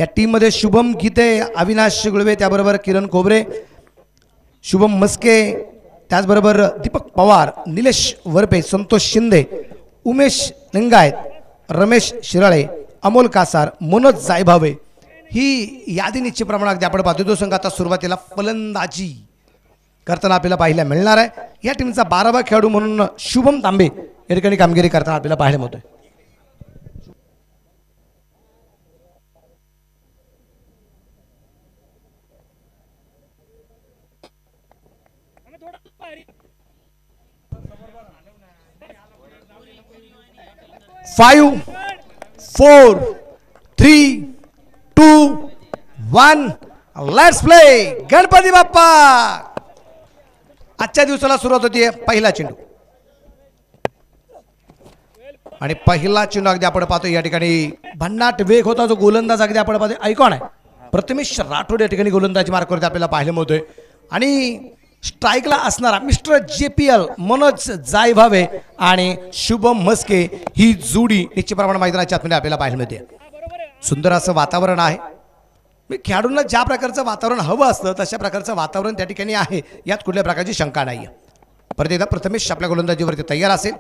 या टीम मध्ये शुभम गीते, अविनाश गुळवे, त्याबरोबर किरण खोबरे, शुभम मस्के, त्याचबरोबर दीपक पवार, निलेश वरपे, संतोष शिंदे, उमेश लिंगायत, रमेश शिराळे, अमोल कासार, मनोज जायभावे ही यादी निश्चित प्रमाणात अगदी आपण पाहतो. तो संघ आता सुरुवातीला फलंदाजी करताना आपल्याला पाहायला मिळणार आहे. या टीमचा 12वा खेळाडू म्हणून शुभम तांबे या ठिकाणी कामगिरी करताना आपल्याला पाहायला मिळतोय. Five 4 3 2 1 let's play. Ganpati Bappa. आजच्या दिवसाला सुरुवात होती पहिला चेंडू आणि पहिला चेंडू अगदी आपण पाहतो या ठिकाणी भन्नाट वेग होता. जो गोलंदाज अगदी आपण पाहतो आयकॉन आहे प्रथमेश राठोड या ठिकाणी गोलंदाजी मार्क करते आपल्याला पाहायला मिळतोय. आणि स्ट्राईकला असणारा मिस्टर JPL मनोज जायभावे आणि शुभम मस्के ही जोडी निश्चित प्रमाणात मैदानाच्या आतमध्ये आपल्याला पाहायला मिळते. सुंदर असं वातावरण आहे. खेळाडूंना ज्या प्रकारचं वातावरण हवं असतं तशा प्रकारचं वातावरण त्या ठिकाणी आहे, यात कुठल्या प्रकारची शंका नाही. परत एकदा प्रथमेश आपल्या गोलंदाजीवरती तयार असेल.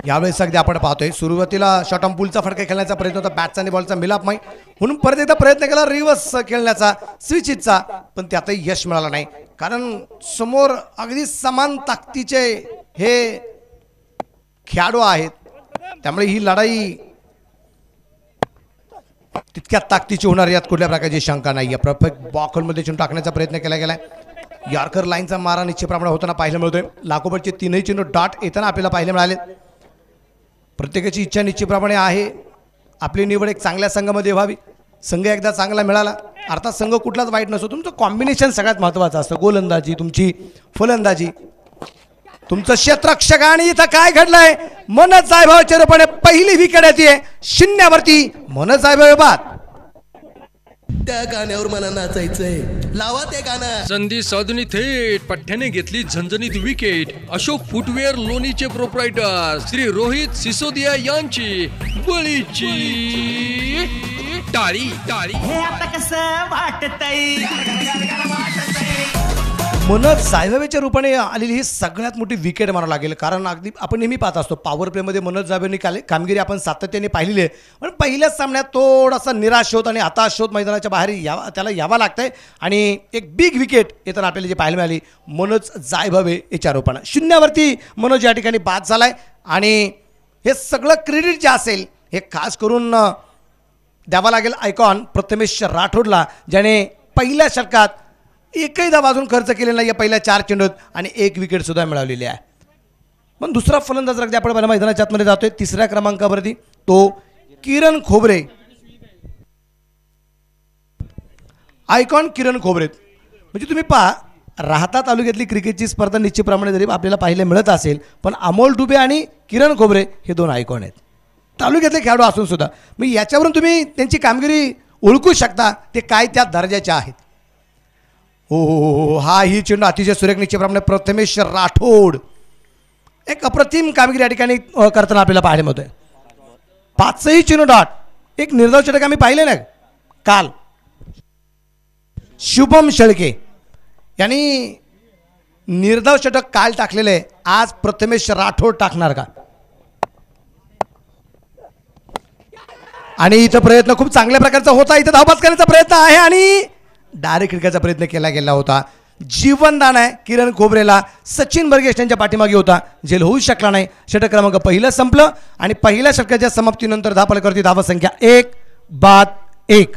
यावेळेस अगदी आपण पाहतोय सुरुवातीला शॉर्ट ऑन पुलचा फटका खेळण्याचा प्रयत्न होता, बॅटचा आणि बॉलचा मिलाप नाही म्हणून परत एकदा प्रयत्न केला रिव्हर्स खेळण्याचा स्विचिचा, पण त्यातही यश मिळाला नाही. कारण समोर अगदी समान ताकदीचे हे खेळाडू आहेत, त्यामुळे ही लढाई तितक्या ताकदीची होणार यात कुठल्या प्रकारची शंका नाही. परफेक्ट बॉलमध्ये चेंडू टाकण्याचा प्रयत्न केला गेलाय. यॉर्कर लाईनचा मारा निश्चित प्रमाणात होताना पाहायला मिळतोय. लागोपाठचे तीनही चेंडू डॉट येताना आपल्याला पाहायला मिळाले. प्रत्येकाची इच्छा निश्चितप्रमाणे आहे आपली निवड एक चांगल्या संघामध्ये व्हावी. संघ एकदा चांगला मिळाला अर्थात संघ कुठलाच वाईट नसतो, तुमचं कॉम्बिनेशन सगळ्यात महत्त्वाचं असतं. गोलंदाजी, तुमची फलंदाजी, तुमचं क्षेत्ररक्षक. आणि इथं काय घडलंय, मनोज जायभावेच्या रूपाने पहिली विकेट येते 0वरती. मनोज जायभावे बाद. त्या गाण्यावर मला नाचायचंय, लावा ते गाणं. संधी साधून थेट पठ्ठ्याने घेतली झणझणीत विकेट. अशोक फुटवेअर लोणीचे प्रोप्रायटर श्री रोहित सिसोदिया यांची बळीची टाळी. मनोज जायभावेच्या रूपाने आलेली ही सगळ्यात मोठी विकेट म्हणावं लागेल. कारण अगदी आपण नेहमी पाहत असतो पॉवर प्लेमध्ये मनोज जायभावेने कामगिरी आपण सातत्याने पाहिलेली आहे, पण पहिल्याच सामन्यात थोडासा निराश होत आणि हताश होत मैदानाच्या बाहेर त्याला यावं लागतंय. आणि एक बिग विकेट येताना आपल्याला जी पाहायला मिळाली मनोज जायभावे याच्या रूपाने 0वरती मनोज या ठिकाणी बाद झालाय. आणि हे सगळं क्रेडिट जे असेल हे खास करून द्यावं लागेल आयकॉन प्रथमेश राठोडला, ज्याने पहिल्या षटकात एकही धाव अजून खर्च केलेला नाही या पहिल्या 4 चेंडूत आणि 1 विकेट सुद्धा मिळवलेली आहे. पण दुसरा फलंदाज अगदी आपण मैदानाच्या आतमध्ये जातोय 3ऱ्या क्रमांकावरती, तो किरण खोबरे. आयकॉन किरण खोबरे म्हणजे तुम्ही पहा राहता तालुक्यातली क्रिकेटची स्पर्धा निश्चितप्रमाणे जरी आपल्याला पाहायला मिळत असेल, पण अमोल डुबे आणि किरण खोबरे हे 2 आयकॉन आहेत तालुक्यातले खेळाडू असून सुद्धा. मग याच्यावरून तुम्ही त्यांची कामगिरी ओळखू शकता ते काय त्या दर्जाच्या आहेत. हो, हा ही चेंडू अतिशय सुरेख निश्चितप्रमाणे प्रथमेश राठोड एक अप्रतिम कामगिरी या ठिकाणी करताना आपल्याला पाहायला मिळतोय. 5ही चेंडू डॉट. एक निर्धाव षटक आम्ही पाहिले ना काल, शुभम शेळके यांनी निर्धाव षटक काल टाकलेले, आज प्रथमेश राठोड टाकणार का? आणि इथं प्रयत्न खूप चांगल्या प्रकारचा होता, इथं धावबाद करण्याचा प्रयत्न आहे आणि डायरेक्ट क्रिकेटचा प्रयत्न केला गेला होता. जीवनदान आहे किरण खोबरेला. सचिन बर्गेश त्यांच्या पाठीमागे होता, झेल होऊ शकला नाही. षटक क्रमांक पहिलं संपलं आणि पहिल्या षटकाच्या समाप्तीनंतर धावफलकावरती धावसंख्या 1 बाद 1.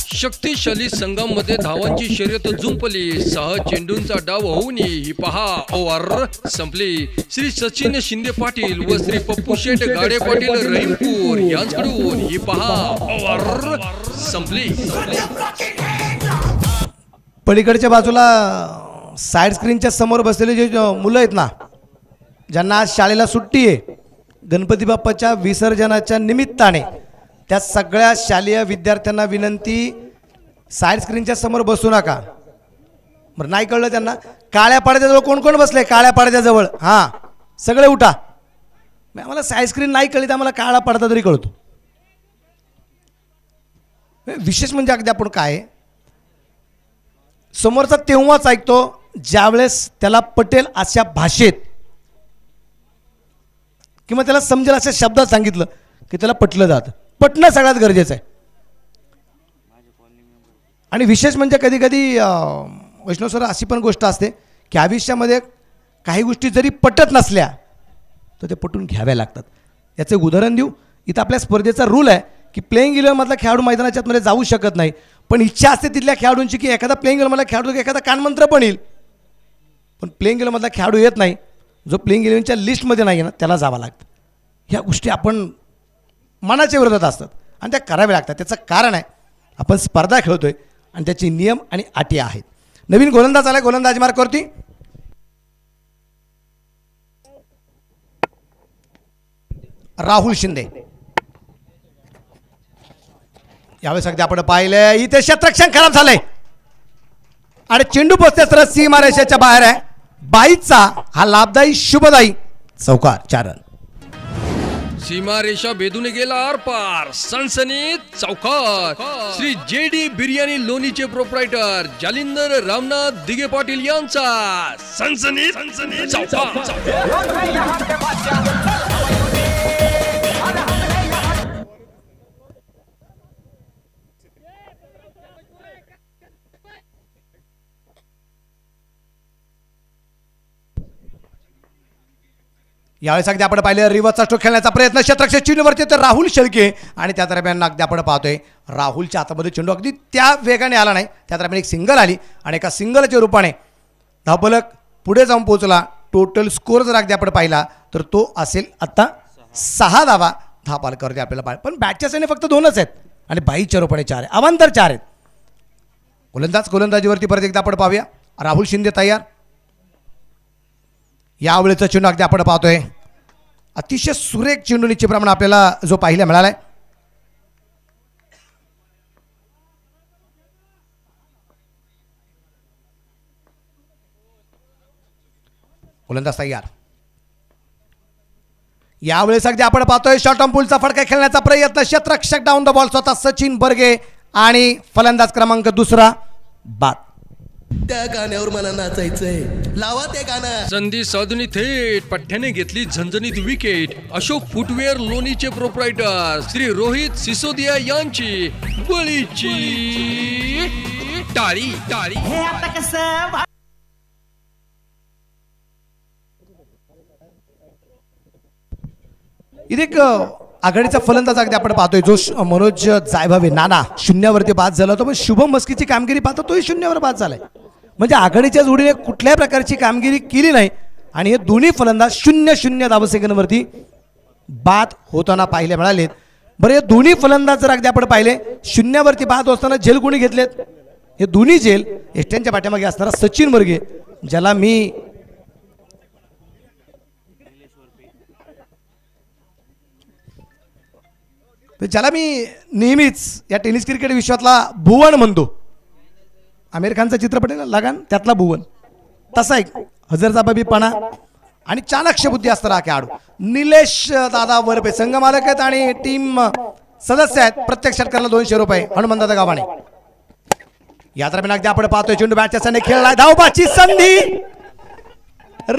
शक्तिशाली संघामध्ये धावांची शर्यत जुंपली. 6 चेंडूंचा डाव होऊन ही पहा ओव्हर संपली. श्री सचिन शिंदे पाटील व श्री पप्पू शेठ गाडे पाटील रहीमपूर यांच्याकडून ही पहा ओव्हर संपली. पलीकडच्या बाजूला साइड स्क्रीनच्या समोर बसलेले जे मुलं आहेत ना, ज्यांना आज शाळेला सुट्टी आहे गणपती बाप्पाच्या विसर्जनाच्या निमित्ताने, त्या सगळ्या शालेय विद्यार्थ्यांना विनंती, साइड स्क्रीनच्या समोर बसू नका. बरं नाही कळलं त्यांना, काळ्या पडद्याजवळ कोण कोण बसले काळ्या पडद्याजवळ? हां, सगळे उठा. आम्हाला साय स्क्रीन नाही कळली तर आम्हाला काळा पडदा तरी कळतो. विशेष म्हणजे अगदी आपण काय समोरचा तेव्हाच ऐकतो ज्यावेळेस त्याला पटेल अशा भाषेत किंवा त्याला समजेल अशा शब्दात सांगितलं की त्याला पटलं जातं. पटणं सगळ्यात गरजेचं आहे. आणि विशेष म्हणजे कधी कधी वैष्णव सर अशी पण गोष्ट असते की आयुष्यामध्ये काही गोष्टी जरी पटत नसल्या तर ते पटून घ्याव्या लागतात. याचं एक उदाहरण देऊ. इथं आपल्या स्पर्धेचा रूल आहे की प्लेइंग इलेव्हनमधला खेळाडू मैदानाच्या आतमध्ये जाऊ शकत नाही, पण इच्छा असते तिथल्या खेळाडूंची की एखादा प्लेइंग इलेव्हनमधला खेळाडू एखादा कानमंत्र पण येईल, पण प्लेइंग इलेव्हनमधला खेळाडू येत नाही, जो प्लेइंग इलेव्हनच्या लिस्टमध्ये नाही आहे ना त्याला जावं लागतं. ह्या गोष्टी आपण मनाच्या विरोधात असतात आणि त्या कराव्या लागतात. त्याचं कारण आहे आपण स्पर्धा खेळतोय आणि त्याचे नियम आणि अटी आहेत. नवीन गोलंदाज आला, गोलंदाजी मार्कवरती राहुल शिंदे. यावेळेस अगदी आपण पाहिलं इथे क्षेत्ररक्षण खराब झालंय आणि चेंडू पोचते तर सीमारेषेच्या बाहेर आहे. बाईचा हा लाभदायी शुभदायी चौकार 4 रन. सीमारेषा भेदून गेला आरपार, सनसनीत चौकार. श्री JD बिर्याणी लोणीचे प्रोप्रायटर जालिंदर रामनाथ दिगे पाटील यांचा सनसनीत चौकार. यावेळेस अगदी आपण पाहिलं रिव्हर्सचा स्ट्रोक खेळण्याचा प्रयत्न क्षेत्ररक्षक चेंडूवरती तर राहुल शेळके आणि त्या दरम्यान अगदी आपण पाहतोय राहुलच्या हातामध्ये चेंडू अगदी त्या वेगाने आला नाही. त्या दरम्यान एक सिंगल आली आणि एका सिंगलच्या रूपाने धावफलक पुढे जाऊन पोहोचला. टोटल स्कोअर जर अगदी आपण पाहिला तर तो असेल आता 6 धावा धावफलकावरती आपल्याला पाहिजे. पण बॅटच्या साईडने फक्त 2च आहेत आणि बाईच्या रूपाने 4 आहे, अवांतर 4 आहेत. गोलंदाजीवरती परत एकदा आपण पाहूया. राहुल शिंदे तयार. यावेळेचा चेंडू अगदी आपण पाहतोय अतिशय सुरेख चेंडू निश्चितप्रमाणे आपल्याला जो पाहायला मिळालाय. गोलंदाज तयार. यावेळेस अगदी आपण पाहतोय शॉर्ट ऑन पुलचा फटका खेळण्याचा प्रयत्न. क्षेत्ररक्षक डाऊन द बॉल स्वतः सचिन बर्गे आणि फलंदाज क्रमांक 2 बाद. त्या गाण्यावर मला नाचायचंय, लावा ते गाणं. संधी साधून थेट पठ्ठ्याने घेतली झणझणीत विकेट. अशोक फुटवेअर लोणीचे प्रोप्रायटर श्री रोहित सिसोदिया यांची बळीची टाळी. इथे एक आघाडीचा फलंदाज अगदी आपण पाहतोय जो मनोज जायभावे नाना 0वरती बाद झाला होता, पण शुभम मस्कीची कामगिरी पाहतो तोही 0वर बाद झालाय. म्हणजे आघाडीच्या जोडीने कुठल्याही प्रकारची कामगिरी केली नाही आणि हे दोन्ही फलंदाज 0-0 धावसेकंदावरती बाद होताना पाहायला मिळालेत. बरं हे दोन्ही फलंदाज जर अगदी आपण पाहिले 0वरती बाद होताना झेल कोणी घेतलेत? हे दोन्ही झेल एसट्यांच्या पाठीमागे असणारा सचिन बर्गे, ज्याला मी नेहमीच या टेनिस क्रिकेट विश्वातला भुवन म्हणतो. आमिर खानचा चित्रपट आहे ना लगान, त्यातला भुवन. तसा एक हजरजबाबीपणा आणि चाणक्य बुद्धी असणारा खेळाडू निलेश दादा वरपे संघ मालक आहेत आणि टीम सदस्य आहेत. प्रत्येक षटकाला 200 रुपये हनुमान दादा गावाने. या दरम्यान अगदी आपण पाहतोय चेंडू बॅटच्या साने खेळलाय. धावबाची संधी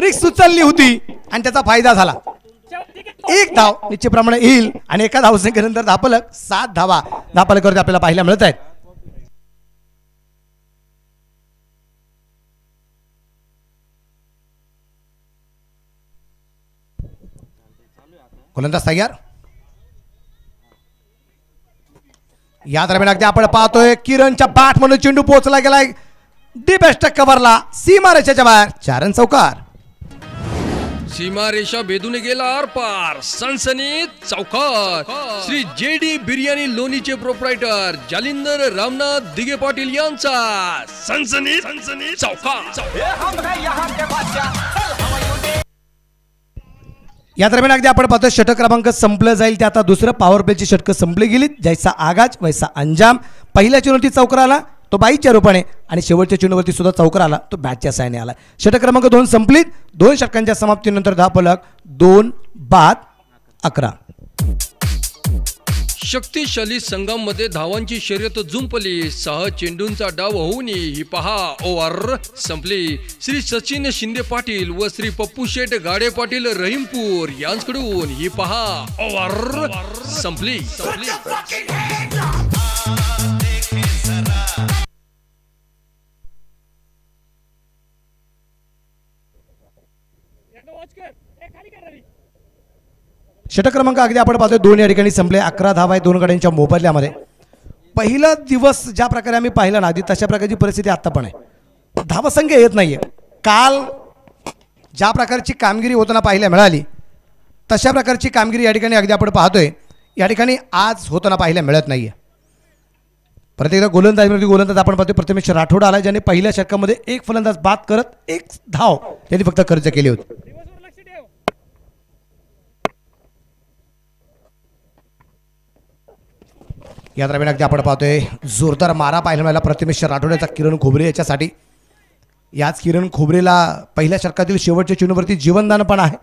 रिक्स उचलली होती आणि त्याचा फायदा झाला. 1 धाव निश्चितप्रमाणे येईल आणि एका धावसंख्येनंतर धापलक 7 धावा धापलकावरती आपल्याला पाहायला मिळत आहेत. गोलंदाज तयार. या दरम्यान अगदी आपण पाहतोय किरणच्या बॅट म्हणून चेंडू पोहोचला गेलाय डी बेस्ट कव्हरला सीमारेषेच्या बाहेर. 4 रन चौकार. सीमारेषा भेदून गेला आरपार, सनसनीत चौकार. श्री JD बिर्याणी लोणीचे प्रोप्रायटर जालिंदर रामनाथ दिगे पाटील यांचा सनसनीत चौकार. या दरम्यान अगदी आपण पाहतो षटक क्रमांक संपलं जाईल. ते आता दुसरं पॉवर प्लेची षटकं संपली गेलीत. जैसा आगाज वैसा अंजाम. पहिल्या चेंडूवरती चौकार आला तो बाईच्या रूपाने आणि शेवटच्या चेंडूवरती सुद्धा चौकार आला तो बॅटच्या साहाय्याने आला. षटक क्रमांक 2 संपलीत. 2 षटकांच्या समाप्तीनंतर धावफलक 2 बाद 11. शक्तिशाली संघांमध्ये धावांची शर्यत जुंपली. 6 चेंडूंचा डाव होऊन ही पहा ओव्हर संपली. श्री सचिन शिंदे पाटील व श्री पप्पू शेठ गाडे पाटील रहीमपूर यांच्याकडून ही पहा ओव्हर संपली. षटक क्रमांक अगदी आपण पाहतोय 2 या ठिकाणी संपले. 11 धावा आहे 2 गाड्यांच्या मोबदल्यामध्ये. पहिला दिवस ज्या प्रकारे आम्ही पाहिला ना आधी तशा प्रकारची परिस्थिती आता पण आहे. धावसंख्या येत नाहीये. काल ज्या प्रकारची कामगिरी होताना पाहायला मिळाली तशा प्रकारची कामगिरी या ठिकाणी अगदी आपण पाहतोय या ठिकाणी आज होताना पाहायला मिळत नाहीये. परत एकदा गोलंदाज आपण पाहतोय प्रथमेश राठोड आला ज्याने पहिल्या षटकामध्ये एक फलंदाज बाद करत एक धाव त्यांनी फक्त खर्च केली होती. या दरम्यान अगदी आपण पाहतोय जोरदार मारा पाहायला मिळाला प्रथमेश राठोड्याचा किरण खोबरे याच्यासाठी. याच किरण खोबरेला पहिल्या षटकातील शेवटच्या चेंडूवरती जीवनदान पण आहे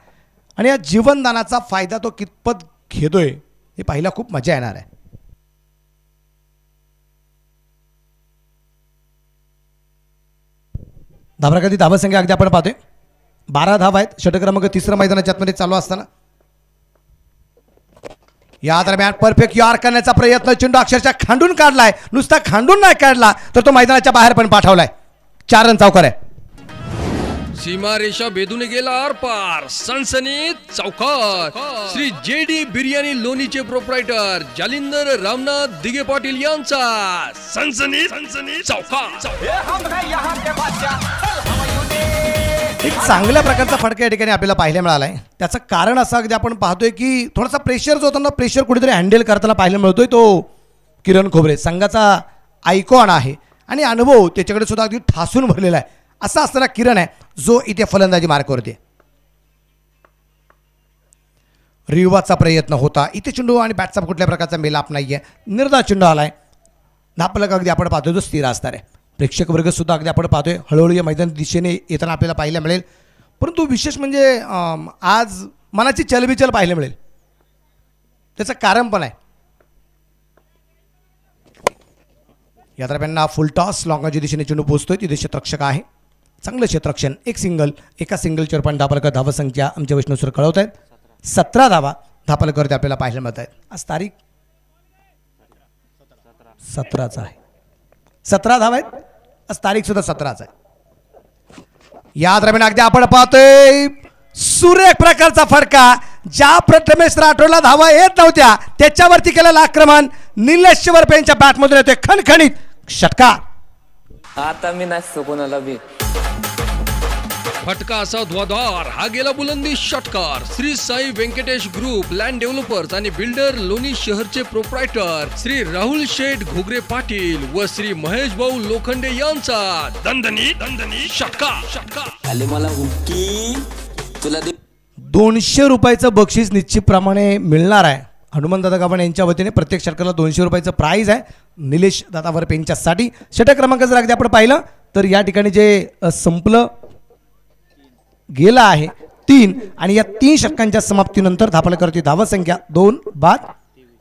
आणि या जीवनदानाचा फायदा तो कितपत घेतोय हे पाहायला खूप मजा येणार आहे. धावसंख्या धावसंख्या अगदी आपण पाहतोय 12 धावा आहेत. षटक क्रमांक 3 मैदानाच्या आतमध्ये चालू असताना या दरम्यान परफेक्ट यार करण्याचा प्रयत्न. चेंडू अक्षरशः खांडून काढलाय. नुसता खांडून नाही काढला तर तो मैदानाच्या बाहेर पण पाठवलाय. 4 रन चौकार आहे. सीमा रेषा भेदून गेला आरपार. सनसनीत चौकार. श्री JD बिर्याणी लोणीचे प्रोप्रायटर जालिंदर रामनाथ दिगे पाटील यांचा सनसनीत चौकार. एक चांगल्या प्रकारचा फटका या ठिकाणी आपल्याला पाहायला मिळाला आहे. त्याचं कारण असं अगदी आपण पाहतोय की थोडासा प्रेशर जो होता ना प्रेशर कुठेतरी हँडल करताना पाहायला मिळतोय तो किरण खोबरे संघाचा आयकॉन आहे आणि अनुभव त्याच्याकडे सुद्धा अगदी ठासून भरलेला आहे. असा असताना किरण आहे जो इथे फलंदाजी मार्कवरती. रिवाचा प्रयत्न होता इथे चेंडू आणि बॅटचा कुठल्या प्रकारचा मेलाप नाहीये. निर्धार चेंडू आलाय. धापलक अगदी आपण पाहतोय जो स्थिर असणार आहे. प्रेक्षक वर्ग सुद्धा अगदी आपण पाहतोय हळूहळू या मैदान दिशेने येताना आपल्याला पाहायला मिळेल. परंतु विशेष म्हणजे आज मनाची चलबिचल पाहायला मिळेल. त्याचं कारण पण आहे. या दरम्यान फुल टॉस लॉंगाच्या दिशेने चेंडू पोहोचतोय. तिथे क्षेत्ररक्षक आहे. चांगलं क्षेत्ररक्षण. एका सिंगलच्या पण धापलकर धावसंख्या आमच्या वैष्णव सर कळवत आहेत. 17 धावा धापलकरती आपल्याला पाहायला मिळत आहेत. आज तारीख 17चा आहे. 17 धावा आहेत. आज तारीख सुद्धा 17च आहे. या दरम्यान अगदी आपण पाहतोय सुरेख प्रकारचा फटका. ज्या प्रथमेश राठोडला धावा येत नव्हत्या त्याच्यावरती केलेलं आक्रमण निलेश शिवरपे यांच्या बॅटमधून येतोय खणखणीत षटकार. आता मी नसतो कोणाला बी. फटका असा ध्वाधार हा गेला बुलंदी षटकार. Shri Sai Venkatesh group land developers आणि बिल्डर लोणी शहरचे प्रोप्रायटर श्री राहुल शेठ घोगरे पाटील व श्री महेश भाऊ लोखंडे यांचा दणदणी षटकार. आले मला हुक्की तुला 200 रुपयाचं बक्षीस निश्चितप्रमाणे मिळणार आहे. हनुमंतदादा गावण यांच्या वतीने प्रत्येक षटकाला 200 रुपयाचं प्राईज आहे निलेश दादा वरपे यांच्यासाठी. षटक क्रमांक जर अगदी आपण पाहिलं तर या ठिकाणी जे संपलं गेला आहे 3 आणि या 3 षटकांच्या समाप्तीनंतर धापलकरची धावसंख्या 2 बाद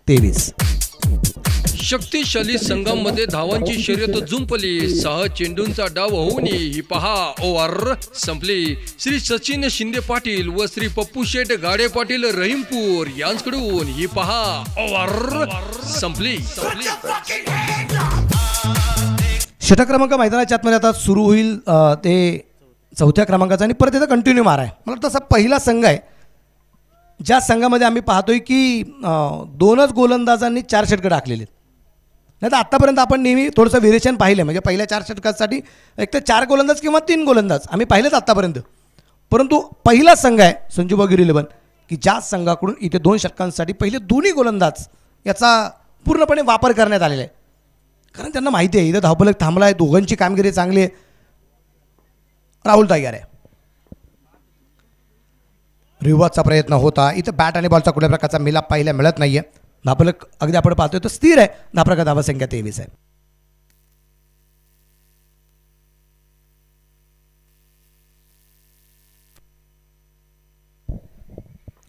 23. शक्तिशाली संघांमध्ये धावांची शर्यत जुंपली. 6 चेंडूंचा डाव होऊन ही पहा ओव्हर संपली. श्री सचिन शिंदे पाटील व श्री पप्पू शेठ गाडे पाटील रहीमपूर यांच्याकडून ही पहा ओव्हर संपली. षटक क्रमांक मैदानाच्या आतमध्ये आता सुरू होईल ते 4थ्या क्रमांकाचा आणि परत त्याचा कंटिन्यू मारा आहे. मला तसा पहिला संघ आहे ज्या संघामध्ये आम्ही पाहतोय की 2च गोलंदाजांनी 4 षटकं टाकलेली आहेत. नाही तर आत्तापर्यंत आपण नेहमी थोडंसं व्हेरिएशन पाहिलं म्हणजे पहिल्या 4 षटकासाठी एक तर 4 गोलंदाज किंवा 3 गोलंदाज आम्ही पाहिलेच आत्तापर्यंत. परंतु पहिला संघ आहे संजू गिर 11 की ज्या संघाकडून इथे 2 षटकांसाठी पहिले दोन्ही गोलंदाज याचा पूर्णपणे वापर करण्यात आलेला आहे. कारण त्यांना माहिती आहे इथं धावफलक थांबला आहे. दोघांची कामगिरी चांगली आहे. राहुल तयार आहे. रिवाचा प्रयत्न होता इथं बॅट आणि बॉलचा कुठल्या प्रकारचा मिलाप पाहायला मिळत नाहीये. धापलक अगदी आपण पाहतोय तर स्थिर आहे. धापलक धावसंख्या 23 आहे.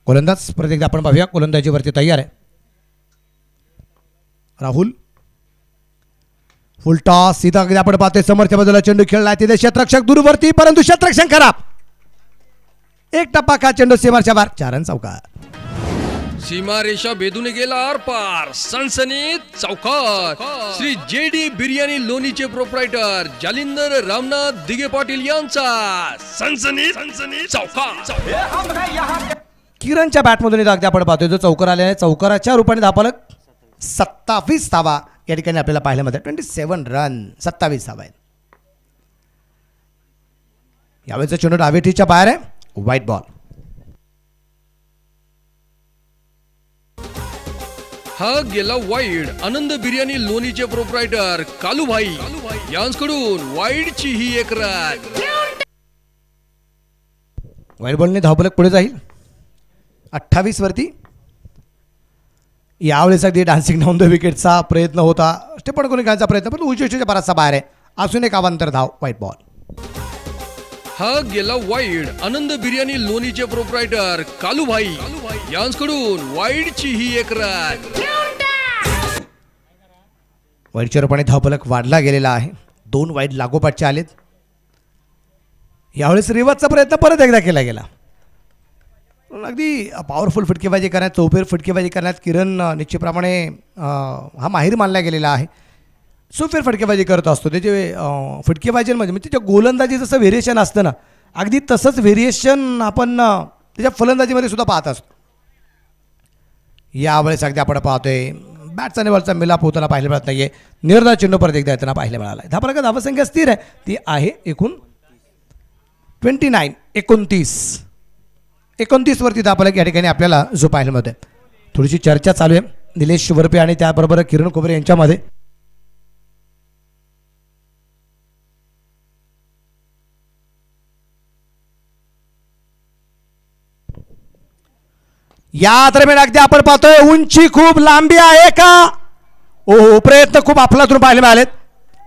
गोलंदाज परत एकदा आपण पाहूया. गोलंदाजीवरती तयार आहे राहुल. फुल टॉस सीधा अगदी आपण पाहतोय समोरच्या बाजूला चेंडू खेळलाय तिथे क्षेत्ररक्षक दूरवरती परंतु क्षेत्ररक्षण खराब. एक टप्पा का चेंडू सीमारच्या बाहेर. 4 रन चौकार. सीमारेषा भेदून गेला आरपार. सनसनीत चौकार. श्री JD बिर्याणी लोणीचे प्रोप्रायटर जालिंदर रामनाथ दिगे पाटील यांचा सनसनीत चौकार. किरणच्या बॅटमधून इथं अगदी आपण पाहतोय जो चौकार आलेला आहे. चौकाराच्या रूपाने धावफलक 27 धावा या ठिकाणी आपल्याला पाहायला मिळतात. 27 रन 27 धावा आहेत. यावेळेचा चेंडू डावेटीच्या बाहेर आहे. White ball. हा गेला वाईड. आनंद बिर्याणी लोणीचे प्रोप्रायटर कालूभाई यांकडून वाईडची ही एक रन. व्हाईट बॉलने धावफलक पुढे जाईल 28 वरती. यावेळेस अगदी डान्सिंग डाऊन द विकेटचा प्रयत्न होता. स्टेपन कोणी खेळायचा प्रयत्न पण उजवीच्या बराचसा बाहेर आहे. अजून एक अवांतर धाव. White ball. हा गेला वाईड. आनंद बिर्याणी लोणीचे प्रोप्रायटर कालूभाई यांकडून वाईडची ही एक रन. वाईडच्या रूपाने धावफलक वाढला गेलेला आहे. 2 वाईड लागोपाठचे आलेत. यावेळेस रिवर्सचा प्रयत्न परत एकदा केला गेला. अगदी पॉवरफुल फटकेबाजी करण्यात चौफेर फटकेबाजी करण्यात किरण निश्चितप्रमाणे हा माहीर मानला गेलेला आहे. चौफेर फटकेबाजी करत असतो. त्याचे फटकेबाजीमध्ये म्हणजे त्याच्या गोलंदाजी जसं व्हेरिएशन असतं ना अगदी तसंच व्हेरिएशन आपण त्याच्या फलंदाजीमध्ये सुद्धा पाहत असतो. यावेळेस अगदी आपण पाहतोय बॅटचा आणि बॉलचा मिलाप होताना पाहायला मिळत नाही आहे. निर्धार चेंडू परत एकदा येताना पाहायला मिळाला आहे. धावफलकात धावसंख्या स्थिर आहे. ती आहे एकूण 29 वरती धावफलक या ठिकाणी आपल्याला जो पाहायला मिळतोय. थोडीशी चर्चा चालू आहे निलेश वरपे आणि त्याबरोबर किरण खोबरे यांच्यामध्ये. या दरम्यान अगदी आपण पाहतोय उंची खूप लांबी आहे का. ओ प्रयत्न खूप अफलातून पाहायला मिळालेत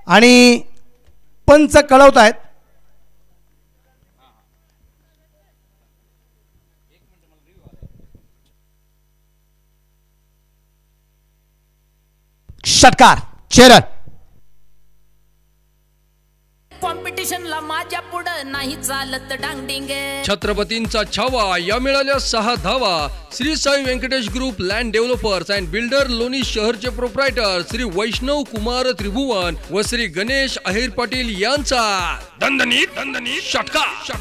आणि पंच कळवत आहेत. षटकार. चेरन कॉम्पिटिशनला माझ्या पुढं नाही चालत डांगडिंग. छत्रपतींचा छावा. या मिळाल्या 6 धावा. Shri Sai Venkatesh group land developers and builder Loni शहरचे प्रोप्रायटर श्री वैष्णव कुमार त्रिभुवन व श्री गणेश अहिर पाटील यांचा दणदणीत षटकार.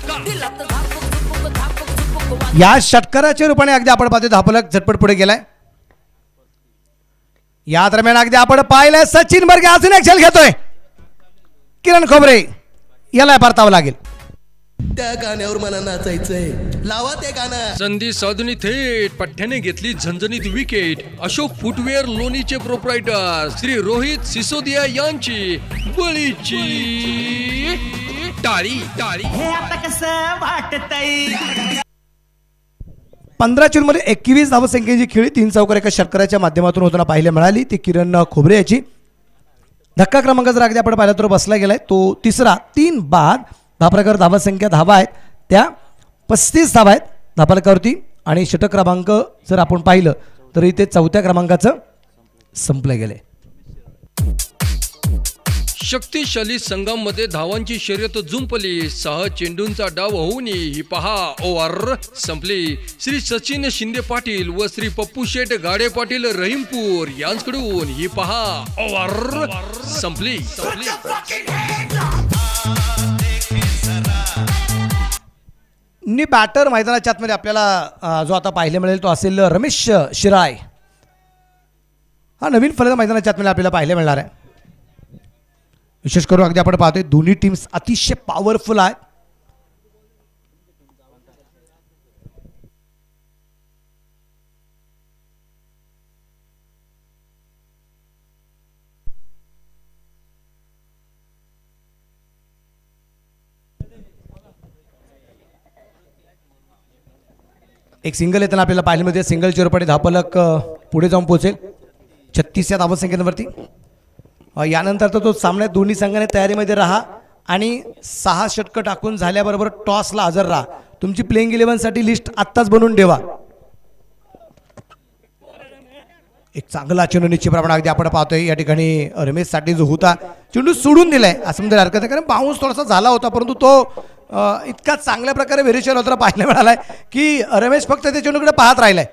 या षटकाराच्या रूपाने अगदी आपण पाहतोय धावफलक झटपट पुढे गेलाय. या दरम्यान अगदी आपण पाहिलंय सचिन बर्गे अजून एक झेल घेतोय. किरण खोबरे याला परतावं लागेल. त्या गाण्यावर मला नाचायचंय. लावा ते गाणं. संधी साधून थेट पठ्ठ्याने घेतली झणझणीत विकेट. अशोक फुटवेअर लोणीचे प्रोप्रायटर श्री रोहित सिसोदिया यांची बळीची टाळी. हे आता कसं वाटतंय. 15 चेंडूमध्ये 21 धावसंख्येची खेळी 3 चौकार एका षटकाराच्या माध्यमातून होताना पाहायला मिळाली. ती किरण खोबरे याची. धक्का क्रमांक जर अगदी आपण पाहिला तर बसला गेलाय तो तिसरा. 3 बाद धावफलकावर धावसंख्या धावा आहेत त्या 35 धावा आहेत धावफलकावरती. आणि षटक क्रमांक जर आपण पाहिलं तर इथे 4थ्या क्रमांकाचं संपलं गेले. शक्तिशाली संघांमध्ये धावांची शर्यत जुंपली. 6 चेंडूंचा डाव होऊन ही पहा ओव्हर संपली. श्री सचिन शिंदे पाटील व श्री पप्पू शेठ गाडे पाटील रहीमपूर यांकडून ही पहा ओव्हर संपली. नि बॅटर मैदानाच्या आतमध्ये आपल्याला जो आता पाहायला मिळेल तो असेल रमेश शिराय. हा नवीन फलंदाज मैदानाच्या आतमध्ये आपल्याला पाहायला मिळणार आहे. विशेष करून अगदी आपण पाहतोय दोन्ही टीम्स अतिशय पॉवरफुल आहेत. एक सिंगल येताना आपल्याला पाहायला मिळते. सिंगल चिरपणे धावफलक पुढे जाऊन पोहोचेल 36 या धावसंख्येवरती. यानंतर तर तो सामन्यात दोन्ही संघाने तयारीमध्ये राहा आणि 6 षटकं टाकून झाल्याबरोबर टॉसला हजर राहा. तुमची प्लेइंग 11साठी लिस्ट आत्ताच बनवून ठेवा. एक चांगला चेंडू निश्चित प्रमाणात अगदी आपण पाहतोय या ठिकाणी रमेशसाठी जो होता चेंडू सोडून दिलाय असं म्हणजे हरकत आहे, कारण बाउन्स थोडासा झाला होता परंतु तो इतका चांगल्या प्रकारे व्हेरिएशन होताना पाहायला मिळालाय की रमेश फक्त त्या चेंडूकडे पाहत राहिलाय.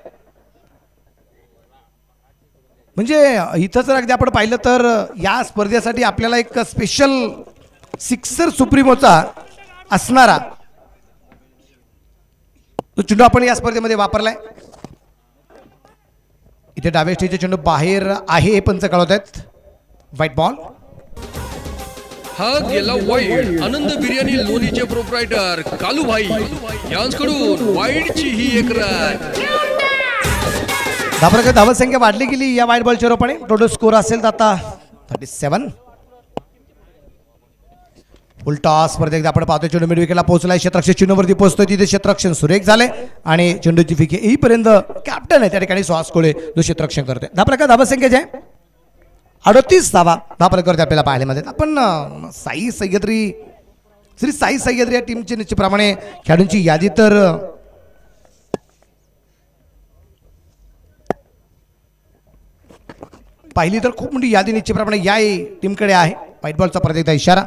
म्हणजे इथं जर अगदी आपण पाहिलं तर या स्पर्धेसाठी आपल्याला एक स्पेशल सिक्सर सुप्रीमोचा असणारा तो चेंडू आपण या स्पर्धेमध्ये वापरलाय. इथे डाव्या स्टेजचे चेंडू बाहेर आहे हे पंच कळवत आहेत. व्हाईट बॉल हा गेला वाईड. आनंद बिर्याणी लोणीचे प्रोप्रायटर कालूभाई यांच्याकडून वाईडची ही एक रन. धावसंख्या धावसंख्या वाढली गेली या वाईट बॉलच्या रोपाने. टोटल स्कोर असेल तर आता 37. उलटा स्पर्धेत आपण पाहतोय चेंडू मिड विकेटला पोहोचलाय. क्षेत्ररक्षण चेंडूवरती पोहोचतोय तिथे क्षेत्ररक्षण सुरेख झाले आणि चेंडूची फिके येईपर्यंत कॅप्टन आहे त्या ठिकाणी सुहास कोळे जो क्षेत्ररक्षण करतोय. धावसंख्या आहे 38 धावा धावसंख्येवरती आपल्याला पाहायला मिळतात. आपण साई सह्याद्री श्री साई सह्याद्री या टीमचे निश्चितप्रमाणे खेळाडूंची यादी तर पाहिली तर खूप मोठी यादी निश्चितप्रमाणे या टीमकडे आहे. व्हाईट बॉलचा परत एकदा इशारा.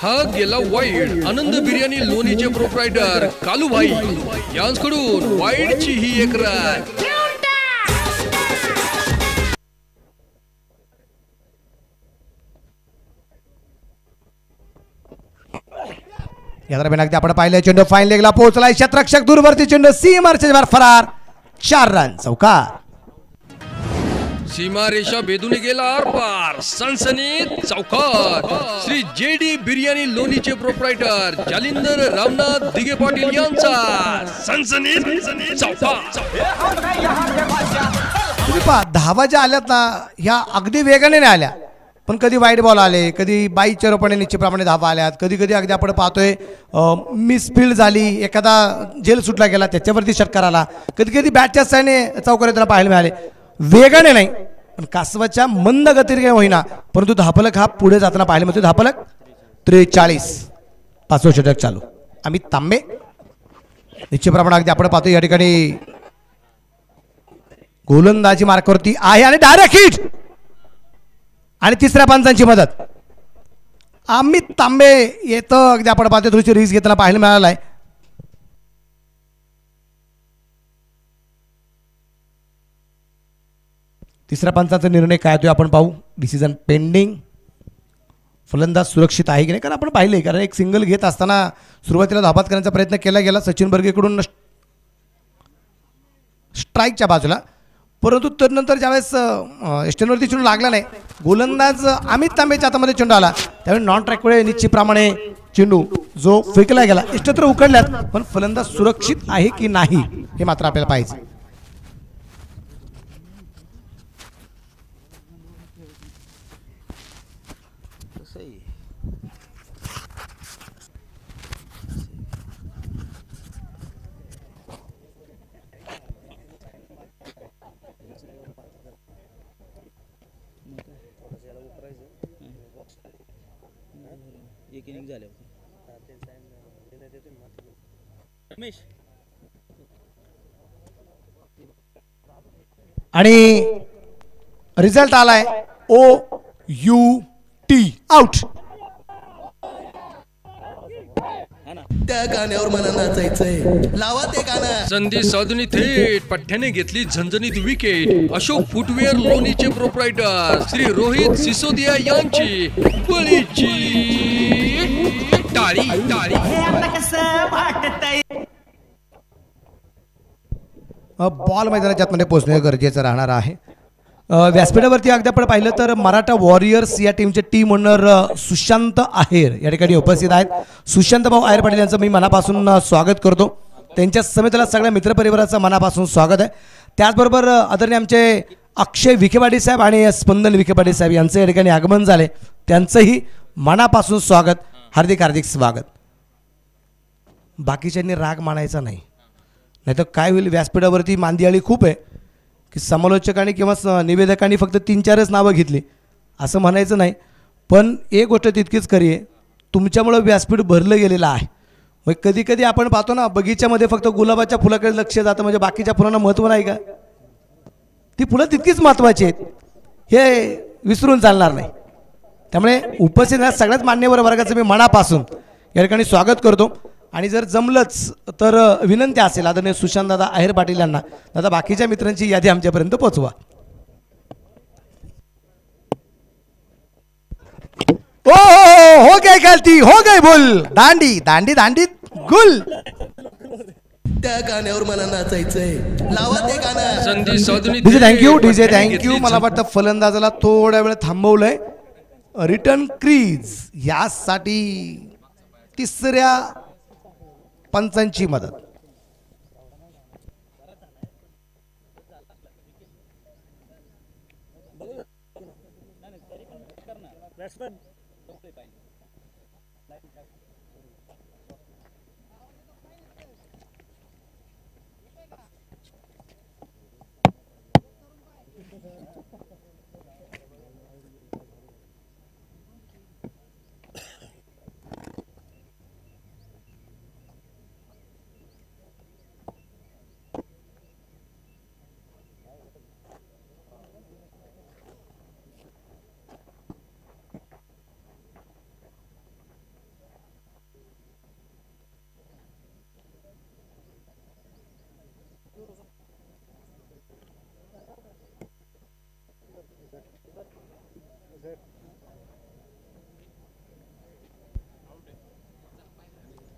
हा गेला वाईड. आनंद बिर्याणी लोणीचे प्रोप्रायटर कालूभाई यांच्याकडून वाईडची ही एक रन. या दरम्यान अगदी आपण पाहिलं चेंडू फाईन लेगला पोहोचलाय. क्षेत्ररक्षक दूरवरती चेंडू सीमारेषेवर फरार. 4 रन चौकार. सीमा रेषा भेदून गेला आरपार. सनसनीत चौकार. श्री जेडी बिर्याणी लोणीचे प्रोप्रायटर जालिंदर रामनाथ दिगे पाटील यांचा सनसनीत चौकार. तुम्ही पहा धावा ज्या आल्यात ना ह्या अगदी वेगाने नाही आल्या, पण कधी वाईट बॉल आले, कधी बाईच्या रोपाने निश्चितप्रमाणे धावा आल्यात, कधी कधी अगदी आपण पाहतोय मिसफिल्ड झाली, एखादा जेल सुटला गेला त्याच्यावरती षटकार आला, कधी कधी बॅटच्या साईने चौकारे त्याला पाहायला मिळाले. वेगाने नाही पण कासवाच्या मंद गतीने होईना परंतु धापलक हा पुढे जाताना पाहायला मिळतो. धापलक 43. 5वं षटक चालू. अमित तांबे निश्चितप्रमाणे अगदी आपण पाहतो या ठिकाणी गोलंदाजी मार्कावरती आहे आणि डायरेक्ट हिट आणि तिसऱ्या पंचांची मदत. अमित तांबे येतं अगदी आपण पाहतो थोडीशी रिस्क घेताना पाहायला मिळाला आहे. तिसऱ्या पंचाचा निर्णय काय होतो आपण पाहू. Decision pending. फलंदाज सुरक्षित आहे की नाही, कारण आपण पाहिले कारण एक सिंगल घेत असताना सुरुवातीला धाबात करण्याचा प्रयत्न केला गेला सचिन बर्गेकडून स्ट्राईकच्या बाजूला, परंतु त्यानंतर ज्यावेळेस एस्टेनवरती चेंडू लागला नाही, गोलंदाज अमित तांबेच्या हातामध्ये चेंडू आला त्यावेळी नॉन ट्रॅकमुळे निश्चितप्रमाणे चेंडू जो फेकला गेला इष्ट तर उकडल्यात पण फलंदाज सुरक्षित आहे की नाही हे मात्र आपल्याला पाहिजे. आणि रिझल्ट आलाय OUT आउट. त्या गाण्यावर मला नाचायचंय. लावा ते गाणं. संधी साधुनी थेट पठ्ठ्याने घेतली झणझणीत विकेट. अशोक फुटवेअर लोणीचे प्रोप्रायटर श्री रोहित सिसोदिया यांची बळीची टाळी. हे आता कसं वाटतंय. बॉल मैदानाच्या आतमध्ये पोहोचणे गरजेचं राहणार आहे. व्यासपीठावरती अगदी आपण पाहिलं तर मराठा वॉरियर्स या टीमचे टीम ओनर सुशांत आहेर या ठिकाणी उपस्थित आहेत. सुशांत भाऊ आहेर पाटील यांचं मी मनापासून स्वागत करतो. त्यांच्या समेतला सगळ्या मित्रपरिवाराचं मनापासून स्वागत आहे. त्याचबरोबर आदरणीय आमचे अक्षय विखेपाटील साहेब आणि स्पंदन विखेपाटील साहेब यांचं या ठिकाणी आगमन झाले, त्यांचंही मनापासून स्वागत. हार्दिक हार्दिक स्वागत. बाकीच्यांनी राग मानायचा नाही, नाहीतर काय होईल व्यासपीठावरती मांदियाळी खूप आहे की समालोचकांनी किंवा निवेदकांनी फक्त 3-4च नावं घेतली असं म्हणायचं नाही. पण एक गोष्ट तितकीच खरी आहे, तुमच्यामुळं व्यासपीठ भरलं गेलेलं आहे. मग कधी कधी आपण पाहतो ना बगीच्यामध्ये फक्त गुलाबाच्या फुलाकडे लक्ष जातं, म्हणजे बाकीच्या फुलांना महत्त्व नाही का. ती फुलं तितकीच महत्त्वाची आहेत, हे विसरून चालणार नाही. त्यामुळे उपस्थित सगळ्याच मान्यवर वर्गाचं मी मनापासून या ठिकाणी स्वागत करतो. आणि जर जमलंच तर विनंती असेल आदरणीय सुशांत दादा आहेर पाटील यांना, दादा बाकीच्या मित्रांची यादी आमच्यापर्यंत पोहोचवा. हो गई गलती, हो गई भूल, दांडी दांडी दांडी गुल. त्या गाण्यावर मला नाचायचंय, लावा ते गाणं. संधी साधून डीजे थँक्यू, डीजे थँक्यू. मला वाटतं फलंदाजाला थोड्या वेळ थांबवलंय. रिटर्न क्रीज यासाठी तिसऱ्या पंचांची मदत.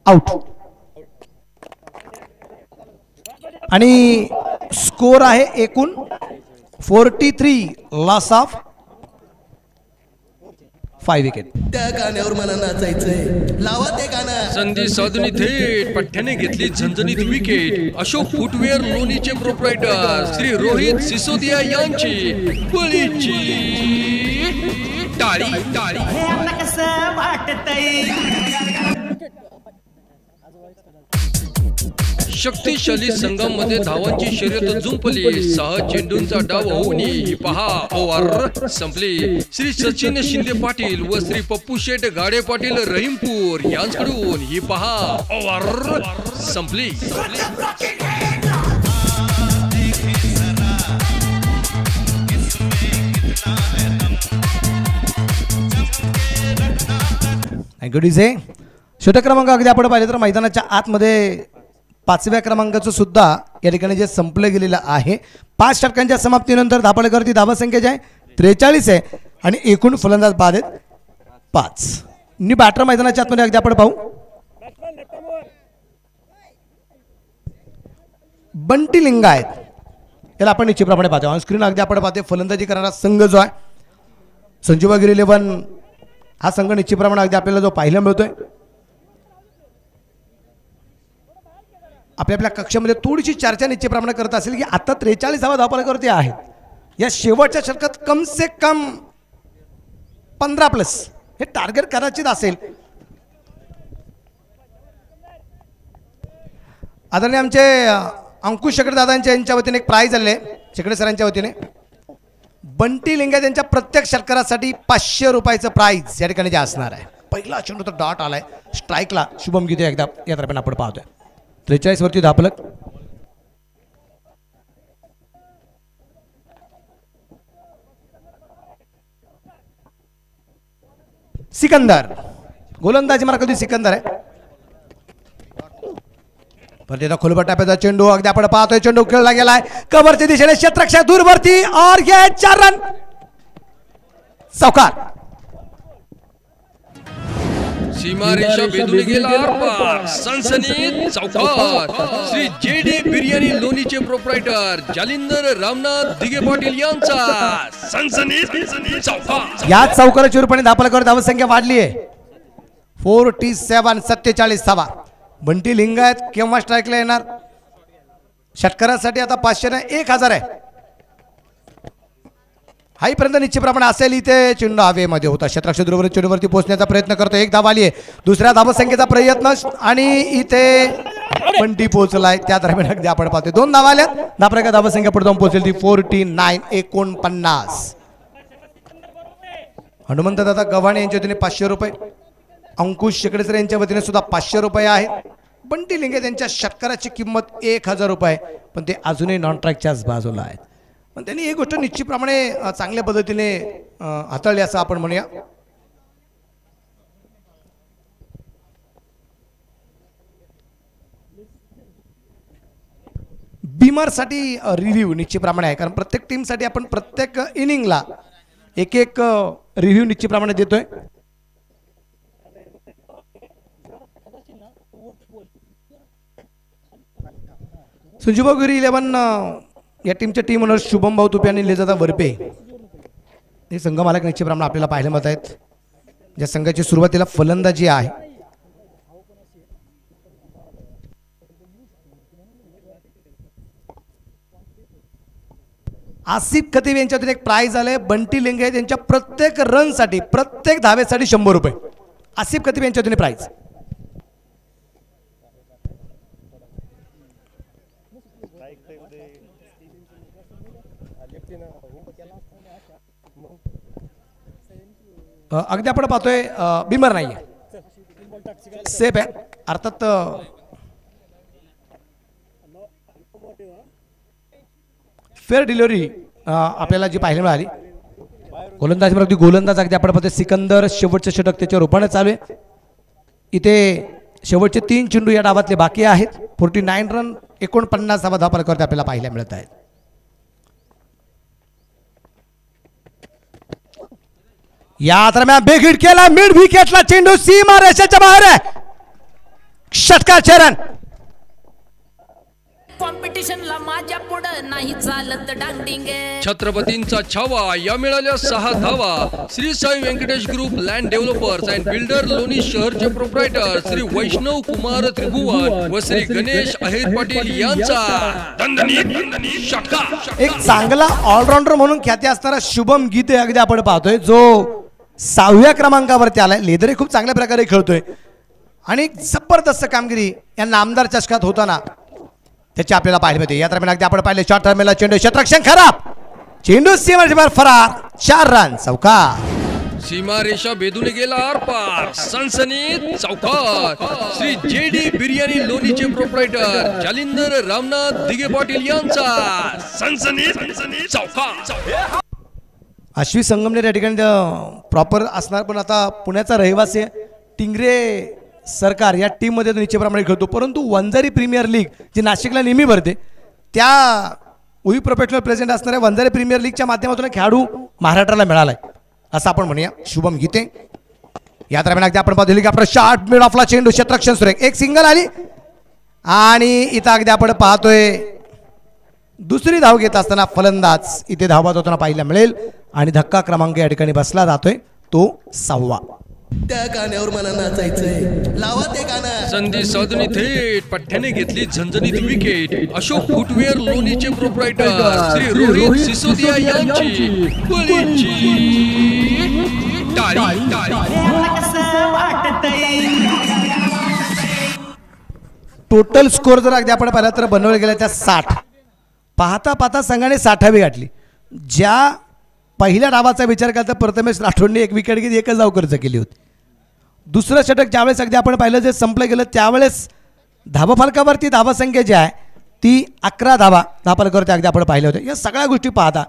आउट. आणि स्कोर आहे एकूण 43, लॉस ऑफ 5 विकेट. त्या गाण्यावर मला नाचायचंय, लावा ते गाणं. संधी साधून थेट पठ्ठ्याने घेतली झणझणीत विकेट. अशोक फुटवेअर लोणीचे प्रोप्रायटर श्री रोहित सिसोदिया यांची बळीची टाळी टाळी. हे आता कसं वाटतंय. शक्तिशाली संघामध्ये धावांची शर्यत जुंपली. 6 चेंडूंचा डाव होऊन ही पहा ओव्हर संपली. श्री सचिन शिंदे पाटील व श्री पप्पू शेठ गाडे पाटील रहीमपूर यांच्याकडून ही पहा ओव्हर संपली. Thank you DJ. छोटा क्रमांक अगदी आपण पाहिले तर मैदानाच्या आतमध्ये 5व्या क्रमांकाचं सुद्धा या ठिकाणी जे संपलं गेलेलं आहे. 5 षटकांच्या समाप्तीनंतर धापडकरती धावसंख्या जी आहे 43 आहे आणि एकूण फलंदाज बाद आहेत 5. नी बॅटर मैदानाच्या आतमध्ये अगदी आपण पाहू. बंटी लिंगायत याला आपण निश्चितप्रमाणे पाहतो. ऑन स्क्रीन अगदी आपण पाहतो फलंदाजी करणारा संघ जो आहे संजीवगिरी 11 हा संघ निश्चितप्रमाणे अगदी आपल्याला जो पाहायला मिळतोय. आपल्या कक्षामध्ये थोडीशी चर्चा निश्चितप्रमाणे करत असेल की आता 43वा धावफलकावरती आहे. या शेवटच्या षटकात कम से कम 15+ हे टार्गेट करायचीच असेल. आदरणीय आमचे अंकुश शेकडे दादांच्या यांच्या वतीने एक प्राईज आले शेकडे सरांच्या वतीने. बंटी लिंगायत यांच्या प्रत्येक षटकारासाठी 500 रुपयाचं प्राईज या ठिकाणी जे असणार आहे. पहिला चेंडू तर डॉट आलाय स्ट्राईकला. शुभम गीते एकदा या दरम्यान आपण पाहतोय. 43 वरती धापलक. सिकंदर गोलंदाजी मारा कधी सिकंदर आहे. पण खोलवर टाप्याचा चेंडू अगदी आपण पाहतोय. चेंडू खेळला गेलाय कव्हरच्या दिशेने क्षेत्ररक्षक दूरवरती और ये 4 रन. चौकार. सीमारेषा भेदून गेला आरपार. सनसनीत चौकार. श्री JD बिर्याणी लोणीचे प्रोप्रायटर जालिंदर रामनाथ दिगे पाटील यांचा सनसनीत चौकार. या चौकाराच्या रूपाने धापलकावर धावसंख्या वाढली आहे 47. 47 धावा. बंटी लिंगायत केव्हा स्ट्राईकला येणार. षटकारासाठी आता 500 ने 1000 आहे. हाईपर्यंत निश्चितप्रमाणे असेल. इथे चेंडू हवेमध्ये होता. क्षेत्ररक्षक दूरवर चेंडूवरती पोहोचण्याचा प्रयत्न करतो. 1 धाव आली आहे. दुसऱ्या धावसंख्येचा प्रयत्न आणि इथे बंटी पोहोचलाय. त्या दरम्यान अगदी आपण पाहतोय 2 धावा आल्यात. धापरेका धावसंख्या पुढे जाऊन पोहोचेल ती 49. 49. हनुमंत दादा गव्हाणे यांच्या वतीने 500 रुपये. अंकुश शेकडेसर यांच्या वतीने सुद्धा 500 रुपये आहेत. बंटी लिंगे यांच्या षटकाराची किंमत 1000 रुपये पण ते अजूनही नॉन ट्रॅकच्याच बाजूला आहेत. पण त्यांनी ही गोष्ट निश्चितप्रमाणे चांगल्या पद्धतीने हाताळली असं आपण म्हणूया. बीमरसाठी रिव्ह्यू निश्चितप्रमाणे आहे, कारण प्रत्येक टीमसाठी आपण प्रत्येक इनिंगला एक एक रिव्ह्यू निश्चितप्रमाणे देतोय. संजीवगिरी 11 या टीमचे टीम ओनर शुभम भाऊ तुपे आणि लेजादा वरपे हे संघ मालक निश्चितप्रमाणे आपल्याला पाहायला मिळत आहेत. ज्या संघाची सुरुवातीला फलंदाजी आहे आसिफ खतीब यांच्यातून एक प्राइज आलंय. बंटी लिंगे यांच्या प्रत्येक रनसाठी प्रत्येक धावेसाठी 100 रुपये. आसिफ खतीब यांच्यातून प्राइज. अगदी आपण पाहतोय बिमर नाहीये, सेफ आहे अर्थात. फेअर डिलिव्हरी आपल्याला जी पाहायला मिळाली. गोलंदाजी गोलंदाज अगदी आपण पाहतोय सिकंदर शेवटचे षटक त्याच्या रूपाने चालू आहे. इथे शेवटचे 3 चेंडू या डावातले बाकी आहेत. 49 रन 49 धावाफलकावरती आपल्याला पाहायला मिळत आहेत. या दरम्यान बेगीड केला, मिड विकेटला चेंडू सीमा रेषेच्या बाहेर आहे. षटकाचे रन. कॉम्पिटिशनला माझ्या पुढं नाही चालत डांगडिंग. छत्रपतींचा छावा या मिळाल्या 6 धावा. Shri Sai Venkatesh group land developers and builder Loni शहरचे प्रोप्रायटर श्री वैष्णव कुमार त्रिभुवन व श्री गणेश अहेर पाटील यांचा दणदणीत षटका. एक चांगला ऑलराऊंडर म्हणून ख्याती असणारा शुभम गीते अगदी आपण पाहतोय, जो 6व्या क्रमांकावरती आलाय. लेदरे खूप चांगल्या प्रकारे खेळतोय आणि जबरदस्त कामगिरी या नामदार चषकात होताना त्याची आपल्याला पाहायला मिळते. या दरम्यान अगदी आपण पाहिले शॉर्ट टर्मेला चेंडू, क्षेत्ररक्षण खराब, चेंडू सीमारेषेवर फरार. 4 रन चौकार. सीमा रेषा भेदून गेला आरपार. सनसनीत चौकार. श्री जेडी बिर्याणी लोणीचे प्रोप्रायटर जालिंदर रामनाथ दिगे पाटील यांचा सनसनीत चौकार. अश्वी संगमनेर या ठिकाणी प्रॉपर असणार, पण आता पुण्याचा रहिवासी टिंगरे सरकार या टीममध्ये निश्चितप्रमाणे खेळतो. परंतु वंजारी प्रीमियर लीग जी नाशिकला नेहमी भरते, त्या उई प्रोफेशनल प्रेसिडेंट असणाऱ्या वंजारी प्रीमियर लीगच्या माध्यमातून खेळाडू महाराष्ट्राला मिळालाय असं आपण म्हणूया. शुभम गीते. या दरम्यान अगदी आपण पाहतो हेलिकॉप्टर शॉट, मिड ऑफला चेंडू, क्षेत्ररक्षण सुरेख, एक सिंगल आली आणि इथं अगदी आपण पाहतोय दुसरी धाव घेत असताना फलंदाज इथे धावत होताना पाहायला मिळेल आणि धक्का क्रमांक या ठिकाणी बसला जातोय तो 6वा. त्या गाण्यावर मला नाचायचंय, लावा ते गाणं. संधी साधून थेट पठ्ठ्याने घेतली झणझणीत विकेट. अशोक फुटवेअर लोणीचे प्रोप्रायटर श्री रोहित सिसोदिया यांची बळीची टाळी. कसं वाटतंय. टोटल स्कोर जर अगदी आपण पाहिला तर बनवले गेल्या त्या 60. पाहता पाहता संघाने 60वी गाठली. ज्या पहिल्या डावाचा विचार करता प्रथमेश राठोडने 1 विकेट घेत 1च धाव खर्च केली होती. दुसरं षटक ज्यावेळेस अगदी आपण पाहिलं जे संपलं गेलं त्यावेळेस धावाफलकावरती धावासंख्या जी आहे ती 11 धावाफलकावरती अगदी आपण पाहिलं होतं. या सगळ्या गोष्टी पाहता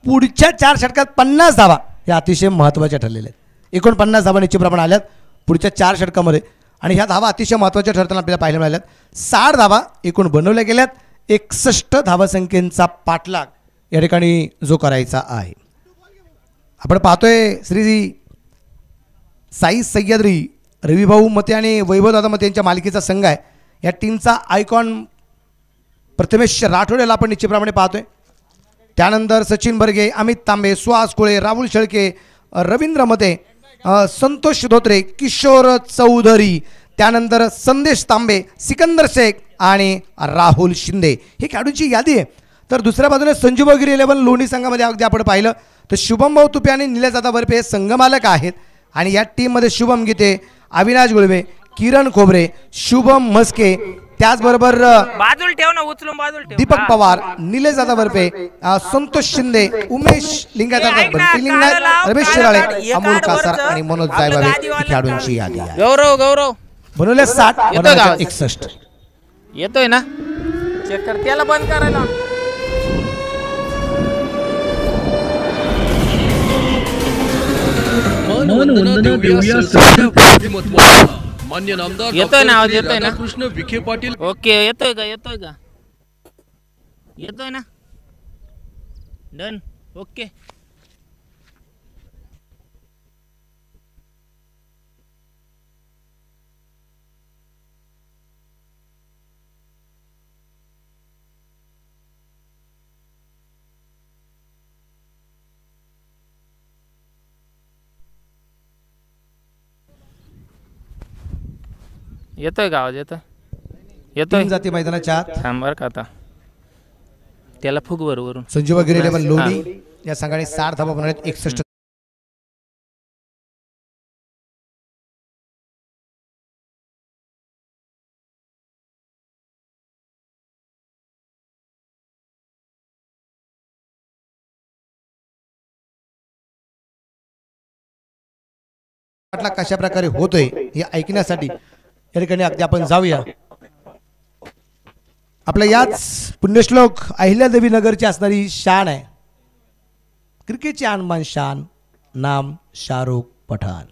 पुढच्या 4 षटकात 50 धावा या अतिशय महत्त्वाच्या ठरलेल्या आहेत. 49 धावा निश्चितप्रमाणे आल्यात पुढच्या 4 षटकामध्ये आणि ह्या धावा अतिशय महत्त्वाच्या ठरताना आपल्याला पाहायला मिळाल्यात. 60 धावा एकूण बनवल्या गेल्यात. 61 धावासंख्येचा पाठलाग या ठिकाणी जो करायचा आहे. आपण पाहतोय श्री साई सह्याद्री, रविभाऊ मते आणि वैभवदादा मते यांच्या मालकीचा संघ आहे. या टीमचा आयकॉन प्रथमेश राठोड याला आपण निश्चितप्रमाणे पाहतोय. त्यानंतर सचिन बर्गे, अमित तांबे, सुहास कुळे, राहुल शेळके, रवींद्र मते, संतोष धोत्रे, किशोर चौधरी, त्यानंतर संदेश तांबे, सिकंदर शेख आणि राहुल शिंदे ही खेळाडूंची यादी आहे. तर दुसऱ्या बाजूने संजीवगिरी 11 लोणी संघामध्ये अगदी आपण पाहिलं तर शुभम भाऊ तुपे आणि निलेशदादा वरपे हे संघमालक आहेत आणि या टीममध्ये शुभम गीते, अविनाश गुळवे, किरण खोबरे, शुभम म्हस्के, त्याचबरोबर बाजूला ठेव ना, उचलून बाजूला ठेव. दीपक पवार, निलेशदादा वरपे, संतोष शिंदे, उमेश लिंगायत, रमेश शिराळे, अमोल कासार आणि मनोज जायभावे ही खेळाडूंची यादी आहे. गौरव बनवले 60, 61 येतोय ना. चेक कर, त्याला बंद करायला. वंदना देऊया सगळ्या व्यक्तिमत्वाला मान्य नामदार येतोय ना, आवाज डॉक्टर येतोय ना? राधाकृष्ण विखे पाटील ओके येतोय का येतोय ना डन ओके. येतोय का आवाज येतोय टीम जाते मैदानाच्या आत. थांब बरं का आता त्याला फुग वरून संजीव वगैरे 11 लोणी या संघाने 60 धावा बनवल्यात. 61 कशा प्रकारे होतोय हे ऐकण्यासाठी या ठिकाणी अगदी आपण जाऊया. आपल्या याच पुण्यश्लोक अहिल्यादेवी नगरची असणारी शान आहे, क्रिकेटची अनमान शान, नाम शाहरुख पठाण.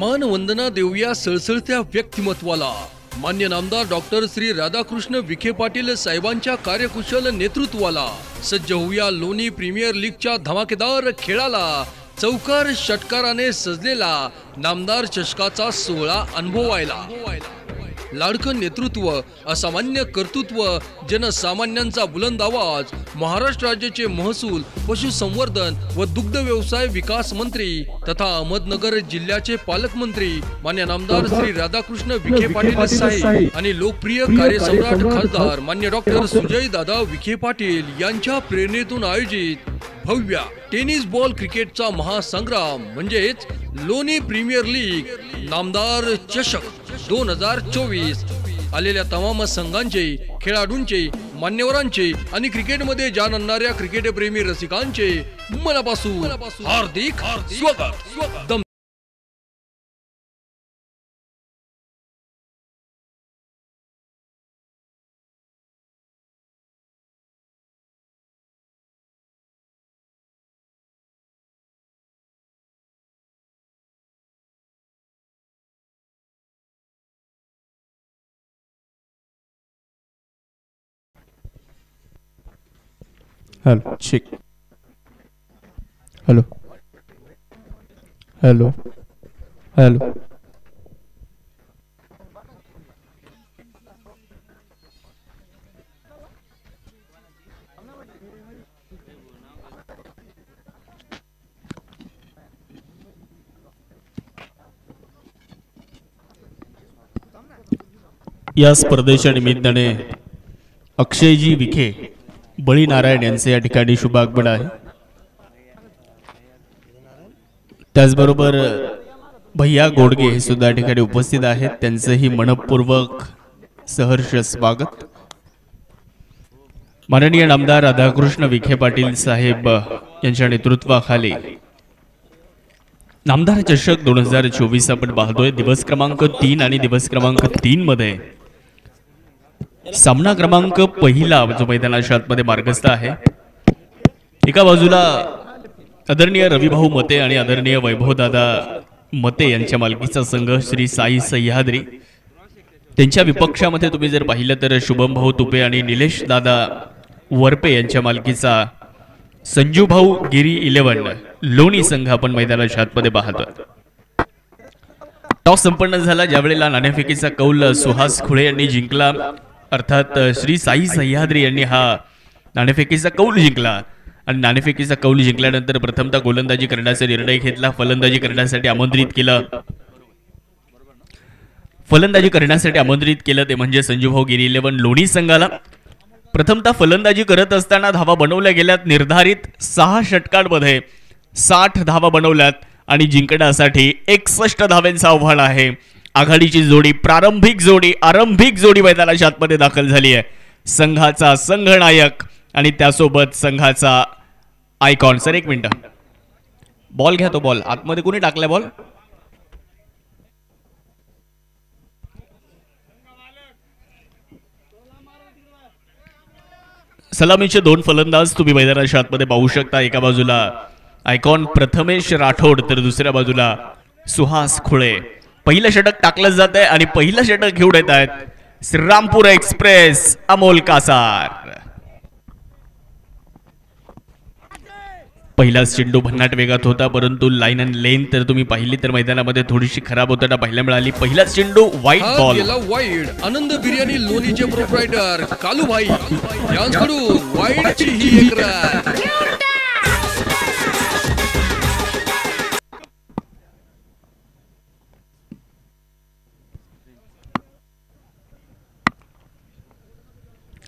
मान वंदना देऊया सळसळत्या व्यक्तिमत्वाला मान्य नामदार डॉक्टर श्री राधाकृष्ण विखे पाटील साहेबांच्या कार्यकुशल नेतृत्वाला. सज्ज होऊया लोणी प्रीमियर लीगच्या धमाकेदार खेळाला. चौकार षटकाराने सजलेला नामदार चषकाचा सोहळा अनुभवायला. लाडकं नेतृत्व, असामान्य कर्तृत्व, जनसामान्यांचा बुलंद आवाज. महाराष्ट्र राज्याचे महसूल, पशुसंवर्धन व दुग्ध व्यवसाय विकास मंत्री तथा अहमदनगर जिल्ह्याचे पालकमंत्री मान्य नामदार श्री राधाकृष्ण विखे पाटील साहेब आणि लोकप्रिय कार्यसम्राट खासदार मान्य डॉक्टर सुजय दादा विखे पाटील यांच्या प्रेरणेतून आयोजित भव्य टेनिस बॉल क्रिकेटचा महासंग्राम म्हणजेच लोणी प्रीमियर लीग नामदार चषक 2024 आलेल्या तमाम संघांचे, खेळाडूंचे, मान्यवरांचे आणि क्रिकेटमध्ये जान आणणाऱ्या क्रिकेट प्रेमी रसिकांचे मनापासून हार्दिक स्वागत. Hello check. Hello hello hello या स्पर्धेच्या निमित्ताने अक्षयजी विखे बळी नारायण यांचे या ठिकाणी शुभागमन आहे. त्याचबरोबर भैया गोडगे हे सुद्धा या ठिकाणी उपस्थित आहेत. त्यांचंही मनपूर्वक सहर्ष स्वागत. माननीय नामदार राधाकृष्ण विखे पाटील साहेब यांच्या नेतृत्वाखाली नामदार चषक 2024 आपण पाहतोय. दिवस क्रमांक 3 आणि दिवस क्रमांक 3 मध्ये सामना क्रमांक पहिला जो मैदानाच्या आतमध्ये मार्गस्थ आहे. एका बाजूला आदरणीय रविभाऊ मते आणि आदरणीय वैभवदादा मते यांच्या मालकीचा संघ श्री साई सह्याद्री. त्यांच्या विपक्षामध्ये तुम्ही जर पाहिलं तर शुभम भाऊ तुपे आणि निलेश दादा वरपे यांच्या मालकीचा संजू भाऊ गिरी 11 लोणी संघ आपण मैदानाच्या आतमध्ये पाहतो. टॉस संपन्न झाला. ज्यावेळेला नाणेफेकीचा कौल सुहास खुळे यांनी जिंकला, अर्थात श्री साई सह्याद्री यांनी हा नाणेफेकीचा कौल जिंकला आणि नाणेफेकीचा कौल जिंकल्यानंतर प्रथमतः गोलंदाजी करण्याचा निर्णय घेतला. फलंदाजी करण्यासाठी आमंत्रित केलं ते म्हणजे संजूभाऊ गिरी 11 लोणी संघाला. प्रथमतः फलंदाजी करत असताना धावा बनवल्या गेल्यात. निर्धारित 6 षटकांमध्ये 60 धावा बनवल्यात आणि जिंकण्यासाठी 61 धावांचं आव्हान आहे. आघाडीची जोडी, आरंभिक जोडी मैदानाच्या आतमध्ये दाखल झाली आहे. संघाचा संघनायक आणि त्यासोबत संघाचा आयकॉन. सर एक मिनिट, बॉल घ्या, तो बॉल आतमध्ये कोणी टाकलाय बॉल? सलामीचे 2 फलंदाज तुम्ही मैदानाच्या आतमध्ये पाहू शकता. एका बाजूला आयकॉन प्रथमेश राठोड तर दुसऱ्या बाजूला सुहास खुळे. पहिलं षटक टाकलं जात आहे आणि पहिलं षटक घेऊन येत आहेत श्रीरामपूर एक्सप्रेस अमोल कासार. पहिलाच चेंडू भन्नाट वेगात होता, परंतु लाईन अँड लेन तर तुम्ही पाहिली तर मैदानामध्ये थोडीशी खराब होताना पाहायला मिळाली. पहिलाच चेंडू वाईट हा बॉल. गेला वाईड. आनंद बिर्याणी लोणीचे प्रोप्रायटर कालूभाई यांच्याकडून वाईडची ही एक रन.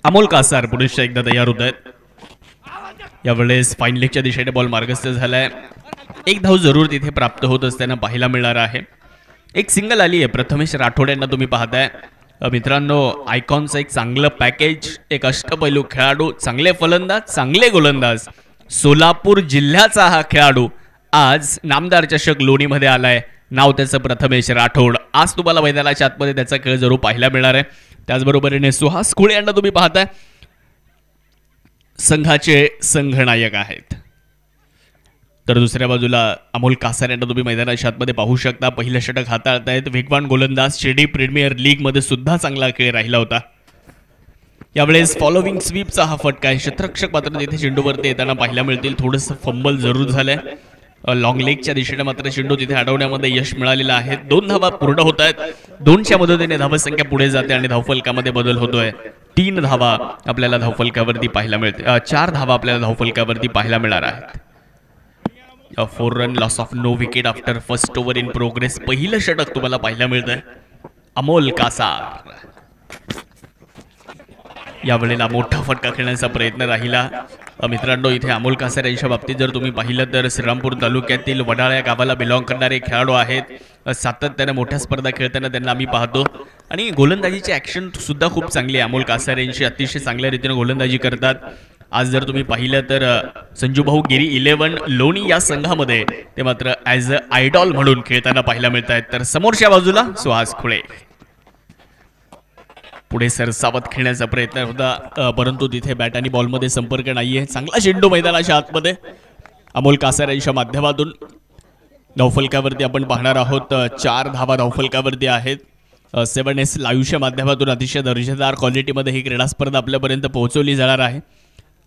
अमोल कासार पुरुष एकदा तयार होत आहेत. यावेळेस फाईन लेगच्या दिशेने बॉल मार्गस्थ झालाय. एक धाव जरूर तिथे प्राप्त होत असताना पाहायला मिळणार आहे. एक सिंगल आली आहे प्रथमेश राठोड यांना तुम्ही पाहताय. मित्रांनो, आयकॉनचं एक चांगलं पॅकेज, एक अष्टपैलू खेळाडू, चांगले फलंदाज, चांगले गोलंदाज, सोलापूर जिल्ह्याचा हा खेळाडू आज नामदार चषक लोणीमध्ये आलाय. नाव त्याचं प्रथमेश राठोड. आज तुम्हाला मैदानाच्या आतमध्ये त्याचा खेळ जरूर पाहायला मिळणार आहे. त्याचबरोबरीने सुहास खुळे यांना तुम्ही पाहताय, संघाचे संघनायक आहेत. तर दुसऱ्या बाजूला अमोल कासार यांना तुम्ही मैदानाच्या आतमध्ये पाहू शकता. पहिलं षटक हाताळतायत. वेगवान गोलंदाज, शिर्डी प्रीमियर लीग मध्ये सुद्धा चांगला खेळ राहिला होता. यावेळेस फॉलोविंग स्वीपचा हा फटका आहे. क्षेत्ररक्षक मात्र तिथे चेंडूवरती येताना पाहायला मिळतील. थोडंसं फंबल जरूर झालंय. लॉंग लेगच्या दिशेने मात्र चेंडू तिथे अडवण्यामध्ये यश मिळालेलं आहे. 2 धावा पूर्ण होत आहेत. 2च्या मदतीने धावसंख्या पुढे जाते आणि धावफलकामध्ये बदल होतोय. 3 धावा आपल्याला धावफलकावरती पाहायला मिळते. 4 धावा आपल्याला धावफलकावरती पाहायला मिळणार आहेत. 4 run loss of no wicket after first over in progress. पहिलं षटक तुम्हाला पाहायला मिळतंय अमोल कासार. यावेळेला मोठा फटका खेळण्याचा प्रयत्न राहिला. मित्रांनो, इथे अमोल कासार यांच्या बाबतीत जर तुम्ही पाहिलं तर श्रीरामपूर तालुक्यातील वडाळा या गावाला बिलॉंग करणारे खेळाडू आहेत. सातत्याने मोठ्या स्पर्धा खेळताना त्यांना आम्ही पाहतो आणि गोलंदाजीची ॲक्शन सुद्धा खूप चांगली आहे. अमोल कासार यांची अतिशय चांगल्या रीतीने गोलंदाजी करतात. आज जर तुम्ही पाहिलं तर संजूभाऊ गिरी 11 लोणी या संघामध्ये ते मात्र ॲज अ आयडॉल म्हणून खेळताना पाहायला मिळत आहेत. तर समोरच्या बाजूला सुहास खुळे. पुढे सरसावत खेळण्याचा प्रयत्न होता, परंतु तिथे बॅट आणि बॉलमध्ये संपर्क नाहीये. चांगला चेंडू मैदानाच्या आतमध्ये अमोल कासार यांच्या माध्यमातून. धावफलकावरती आपण पाहणार आहोत 4 धावा धावफलकावरती आहेत. 7S लाईव्हच्या माध्यमातून अतिशय दर्जेदार क्वालिटीमध्ये ही क्रीडा स्पर्धा आपल्यापर्यंत पोहोचवली जाणार आहे.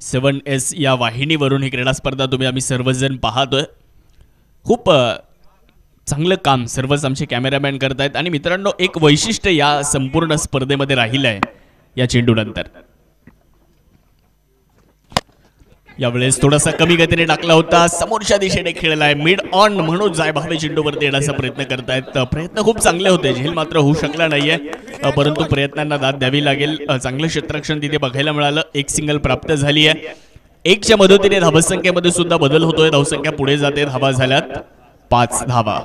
7S या वाहिनीवरून ही क्रीडा स्पर्धा आम्ही सर्वजण पाहतोय. खूप चांगलं काम सर्वच आमचे कॅमेरामॅन करतायत. आणि मित्रांनो, एक वैशिष्ट्य या संपूर्ण स्पर्धेमध्ये राहिलं आहे या चेंडूनंतर. यावेळेस थोडासा कमी गतीने टाकला होता, समोरच्या दिशेने खेळलाय. मिड ऑन म्हणून जायभावे चेंडूवरती येण्याचा प्रयत्न करतायत. प्रयत्न खूप चांगले होते, झेल मात्र होऊ शकला नाहीये, परंतु प्रयत्नांना दाद द्यावी लागेल. चांगलं क्षेत्ररक्षण तिथे बघायला मिळालं. एक सिंगल प्राप्त झाली आहे. 1च्या मदतीने धावसंख्येमध्ये सुद्धा बदल होतोय. धावसंख्या पुढे जाते. धावा झाल्यात 5 धावा.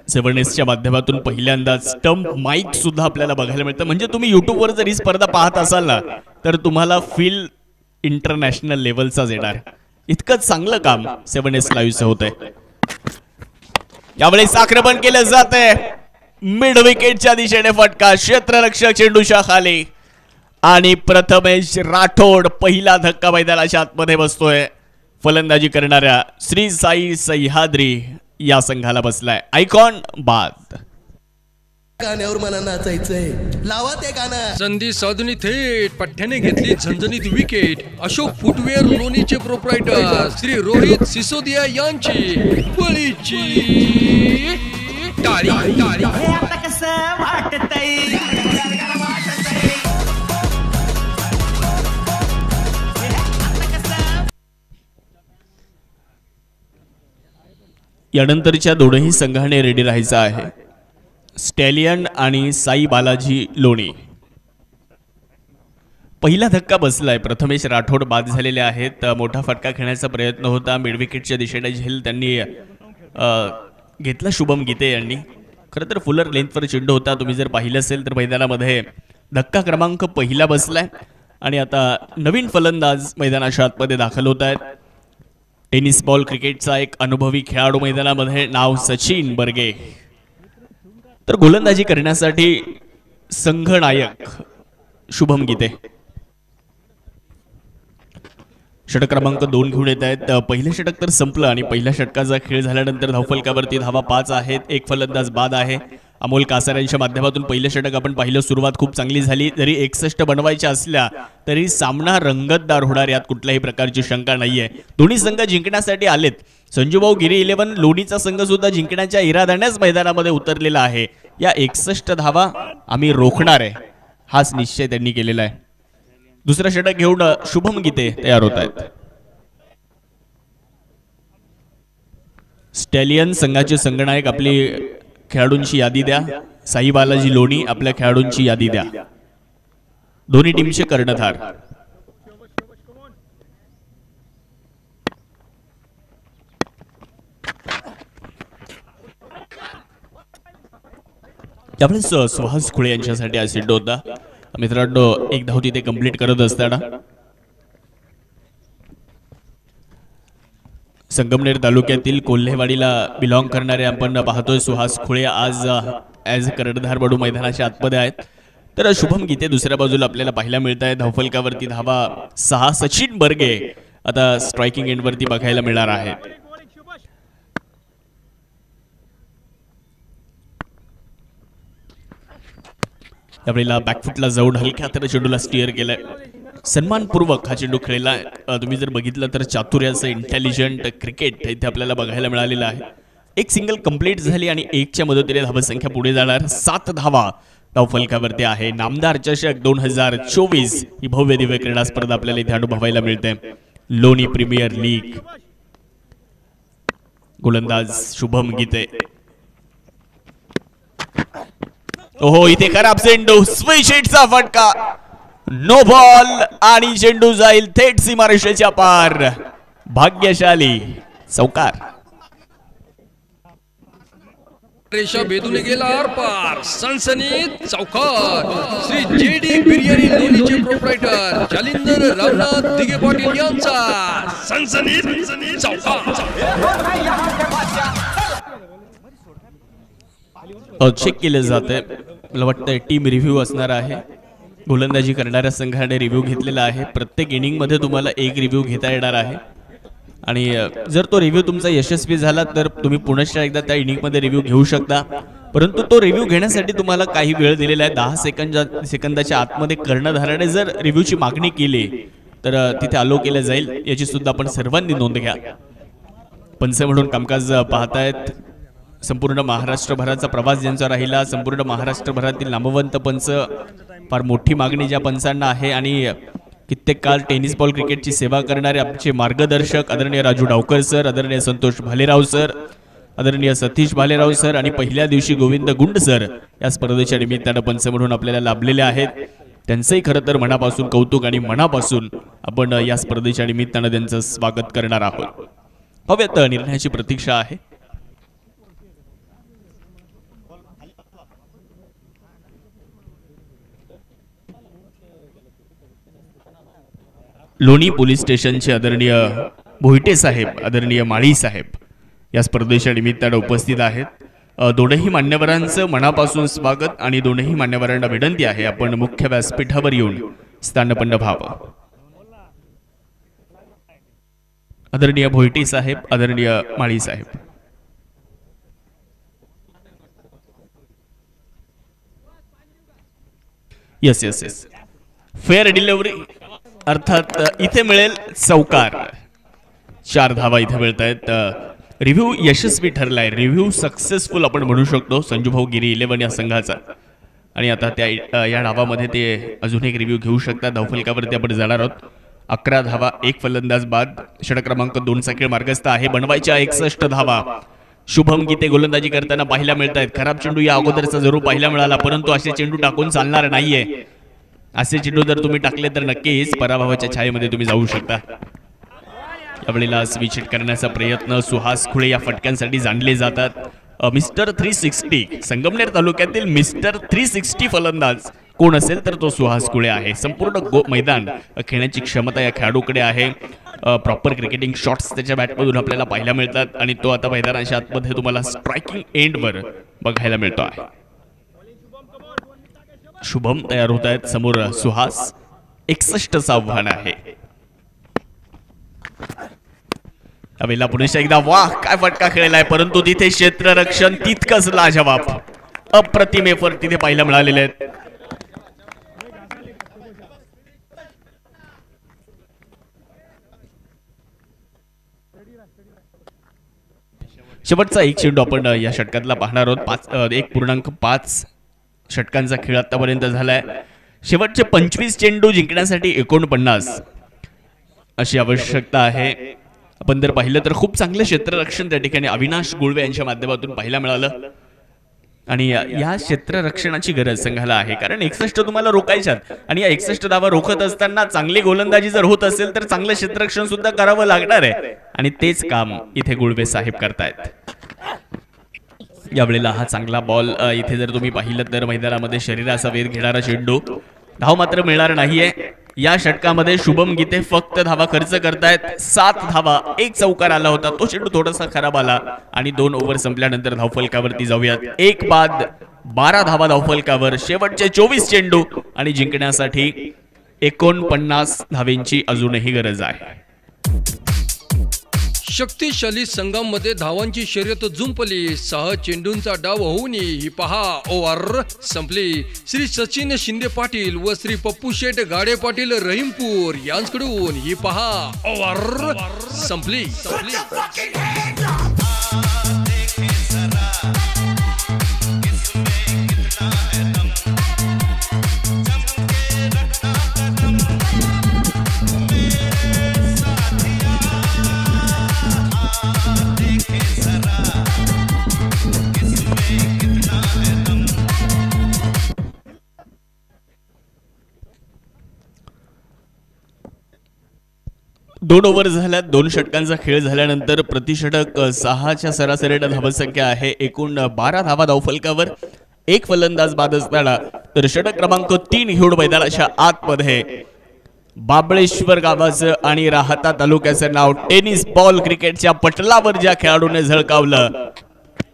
7Sच्या माध्यमातून पहिल्यांदा स्टंप माईक सुद्धा आपल्याला बघायला मिळतं. म्हणजे तुम्ही युट्यूबवर जर ही स्पर्धा पाहत असाल ना, तर तुम्हाला फील इंटरनॅशनल लेवलचाच येणार. इतकं चांगलं काम 7S लाईव्हचं होतंय. यावेळेस आक्रमण केलं जातंय. मिड विकेटच्या दिशेने फटका. क्षेत्ररक्षक चेंडूच्या खाली आणि प्रथमेश राठोड पहिला धक्का मैदानाच्या आतमध्ये बसतोय. फलंदाजी करणाऱ्या श्री साई सह्याद्री या संघाला बसलाय. आयकॉन बाद. गाण्यावर मला नाचायचंय, लावा ते गाणं. संधी साधून थेट पठ्ठ्याने घेतली झणझणीत विकेट. अशोक फुटवेअर लोणीचे प्रोप्रायटर श्री रोहित सिसोदिया यांची बळीची टाळी. हे आता कसं वाटतंय. यानंतरच्या दोनही संघाने रेडी राहायचं आहे. स्टॅलियन आणि साई बालाजी लोणी. पहिला धक्का बसलाय. प्रथमेश राठोड बाद झालेले आहेत. मोठा फटका खेळण्याचा प्रयत्न होता. मिड विकेटच्या दिशेने झेल त्यांनी घेतला शुभम गीते यांनी. खरं तर फुलर लेंथवर चेंडू होता. तुम्ही जर पाहिलं असेल तर मैदानामध्ये धक्का क्रमांक पहिला बसलाय. आणि आता नवीन फलंदाज मैदानाच्या आतमध्ये दाखल होत आहेत. टेनिस बॉल क्रिकेटचा एक अनुभवी खेळाडू मैदानामध्ये, नाव सचिन बर्गे. तर गोलंदाजी करण्यासाठी संघनायक शुभम गीते. षटक क्रमांक 2 घेऊन येत आहेत. पहिलं षटक तर संपलं आणि पहिल्या षटकाचा खेळ झाल्यानंतर धावफलकावरती धावा 5 आहेत. एक फलंदाज बाद आहे. अमोल कासार यांच्या माध्यमातून पहिलं षटक आपण पाहिलं. सुरुवात खूप चांगली झाली. जरी 61 बनवायच्या असल्या तरी सामना रंगतदार होणार यात कुठल्याही प्रकारची शंका नाहीये. दोन्ही संघ जिंकण्यासाठी आलेत. संजूभाऊ गिरी 11 लोणीचा संघ सुद्धा जिंकण्याच्या इराद्यानेच मैदानामध्ये उतरलेला आहे. या 61 धावा आम्ही रोखणार आहे हाच निश्चय त्यांनी केलेला आहे. दुसरं षटक घेऊन शुभम गीते तयार होत आहेत. स्टॅलियन संघाचे संघनायक आपली खेळाडूंची यादी द्या. साई बालाजी लोणी आपल्या खेळाडूंची यादी द्या. दोन्ही टीमचे कर्णधार. त्यामुळे सुहास खुळे यांच्यासाठी हा सिद्ध होता. मित्रांनो, एक धाव तिथे कंप्लीट करत असताना संगमनेर तालुक्यातील कोल्हेवाडीला बिलॉंग करणारे आपण पाहतोय सुहास खुळे आज ॲज कर्णधार म्हणून मैदानाच्या आतमध्ये आहेत. तर शुभम गीते दुसऱ्या बाजूला आपल्याला पाहायला मिळत आहे. धावफलकावरती धावा 6. सचिन बर्गे आता स्ट्रायकिंग एंडवरती बघायला मिळणार आहे. त्यावेळेला बॅकफुटला जाऊन हलक्या हाताने चेंडूला स्टिअर केलाय. सन्मानपूर्वक हा चेंडू खेळला. तुम्ही जर बघितलं तर चातुर्याचं इंटेलिजंट क्रिकेट इथे आपल्याला बघायला मिळालेलं आहे. एक सिंगल कंप्लीट झाली आणि 1च्या मदतीने धावसंख्या पुढे जाणार. 7 धावा धावफलकावरती आहे. नामदार चषक 2024 ही भव्य दिव्य क्रीडा स्पर्धा आपल्याला इथे अनुभवायला मिळते. लोणी प्रीमियर लीग. गोलंदाज शुभम गीते. ओहो, इथे खराब चेंडू. स्विच हिटचा फटका. नो बॉल आणि चेंडू जाईल थेट सीमारेषेच्या पार. भाग्यशाली चौकार. रेषा भेदून गेला आरपार. सनसनीत चौकार. श्री JD बिर्याणी लोणीचे प्रोप्रायटर जालिंदर रामनाथ दिघे पाटील यांचा सनसनीत चौकार. चेक केले जाते. मला वाटतं टीम रिव्ह्यू असणार आहे. गोलंदाजी करणाऱ्या संघाने रिव्ह्यू घेतलेला आहे. प्रत्येक इनिंगमध्ये तुम्हाला एक रिव्ह्यू घेता येणार आहे आणि जर तो रिव्ह्यू तुमचा यशस्वी झाला तर तुम्ही पुनश्च एकदा त्या इनिंगमध्ये रिव्ह्यू घेऊ शकता. परंतु तो रिव्ह्यू घेण्यासाठी तुम्हाला काही वेळ दिलेला आहे. 10 सेकंदाच्या आतमध्ये कर्णधाराने जर रिव्ह्यूची मागणी केली तर तिथे अलो केलं जाईल. याची सुद्धा आपण सर्वांनी नोंद घ्या. पंच म्हणून कामकाज पाहतायत. संपूर्ण महाराष्ट्रभराचा प्रवास ज्यांचा राहिला, संपूर्ण महाराष्ट्रभरातील नामवंत पंच, फार मोठी मागणी ज्या पंचांना आहे आणि कित्येक काळ टेनिस बॉल क्रिकेटची सेवा करणारे आमचे मार्गदर्शक आदरणीय राजू डावकर सर, आदरणीय संतोष भालेराव सर, आदरणीय सतीश भालेराव सर आणि पहिल्या दिवशी गोविंद गुंड सर या स्पर्धेच्या निमित्तानं पंच म्हणून आपल्याला लाभलेले आहेत. त्यांचंही खरं तर मनापासून कौतुक आणि मनापासून आपण या स्पर्धेच्या निमित्तानं त्यांचं स्वागत करणार आहोत. हव्यात निर्णयाची प्रतीक्षा आहे. लोणी पोलीस स्टेशनचे आदरणीय भोईटे साहेब, आदरणीय माळी साहेब या स्पर्धेच्या निमित्तानं उपस्थित आहेत. दोनही मान्यवरांचं मनापासून स्वागत आणि दोनही मान्यवरांना विनंती आहे आपण मुख्य व्यासपीठावर येऊन स्थानपन्न व्हावं. आदरणीय भोईटे साहेब, आदरणीय माळी साहेब. Yes yes yes fair delivery अर्थात इथे मिळेल चौकार. 4 धावा इथे मिळत आहेत. रिव्ह्यू यशस्वी ठरलाय. रिव्ह्यू सक्सेसफुल आपण म्हणू शकतो संजूभाऊ गिरी 11 या संघाचा. आणि आता त्या या डावामध्ये ते अजून एक रिव्ह्यू घेऊ शकतात. धावफलकावरती आपण जाणार आहोत. 11 धावा, 1 फलंदाज बाद. षटक क्रमांक 2 चा खेळ मार्गस्थ आहे. बनवायच्या 61 धावा. शुभम गीते गोलंदाजी करताना पाहायला मिळत आहेत. खराब चेंडू या अगोदरचा जरूर पाहायला मिळाला, परंतु असे चेंडू टाकून चालणार नाहीये. असे चेंडू जर तुम्ही टाकले तर नक्कीच पराभवाच्या छायेमध्ये तुम्ही जाऊ शकता. यावेळेला स्विच हिट करण्याचा प्रयत्न. सुहास खुळे या फटक्यांसाठी जाणले जातात. मिस्टर 360 संगमनेर तालुक्यातील मिस्टर 360 फलंदाज कोण असेल तर तो सुहास कुळे आहे. संपूर्ण मैदान खेळण्याची क्षमता या खेळाडूकडे आहे. प्रॉपर क्रिकेटिंग शॉट्स त्याच्या बॅटमधून आपल्याला पाहायला मिळतात आणि तो आता मैदानाच्या आतमध्ये तुम्हाला स्ट्रायकिंग एंडवर बघायला मिळतो आहे. शुभम तयार होत आहेत, समोर सुहास. 61चं आव्हान आहे. यावेळेला पुन्हा एकदा वाह काय फटका खेळलाय, परंतु तिथे क्षेत्ररक्षण तितकंच लाजवाब. अप्रतिम एफर्ट तिथे पाहायला मिळालेले आहेत. शेवटचा एक चेंडू आपण या षटकातला पाहणार आहोत. 1.5 षटकांचा खेळ आतापर्यंत झालाय. शेवटचे 25 चेंडू जिंकण्यासाठी 49 अशी आवश्यकता आहे. आपण जर पाहिलं तर खूप चांगलं क्षेत्ररक्षण त्या ठिकाणी अविनाश गुळवे यांच्या माध्यमातून पाहायला मिळालं आणि या क्षेत्ररक्षणाची गरज संघाला आहे, कारण 61 तुम्हाला रोखायच्यात आणि या 61 धावा रोखत असताना चांगली गोलंदाजी जर होत असेल तर चांगलं क्षेत्ररक्षण सुद्धा करावं लागणार आहे आणि तेच काम इथे गुळवे साहेब करतायत. यावेळेला हा चांगला बॉल इथे जर तुम्ही पाहिलं तर मैदानामध्ये शरीराचा वेध घेणारा चेंडू. धाव मात्र मिळणार नाहीये. या षटकामध्ये शुभम गीते फक्त धावा खर्च करतायत. 7 धावा, 1 चौकार आला होता, तो चेंडू थोडासा खराब आला आणि 2 ओव्हर संपल्यानंतर धावफलकावरती जाऊयात. 1 बाद 12 धावा धावफलकावर. शेवटचे 24 चेंडू आणि जिंकण्यासाठी 49 धावेंची अजूनही गरज आहे. शक्तिशाली संघांमध्ये धावांची शर्यत जुंपली. 6 चेंडूंचा डाव होऊन ही पहा ओव्हर संपली. श्री सचिन शिंदे पाटील व श्री पप्पू शेठ गाडे पाटील रहीमपूर यांच्याकडून ही पहा ओव्हर संपली. दोन ओव्हर झाल्यात. 2 षटकांचा खेळ झाल्यानंतर प्रतिषटक 6च्या सरासरीने धावसंख्या आहे. एकूण 12 धावा धावफलकावर. 1 फलंदाज बाद असताना तर षटक क्रमांक 3 घेऊन मैदानाच्या आतमध्ये बाबळेश्वर गावाचं आणि राहता तालुक्याचं नाव टेनिस बॉल क्रिकेटच्या पटलावर ज्या खेळाडूने झळकावलं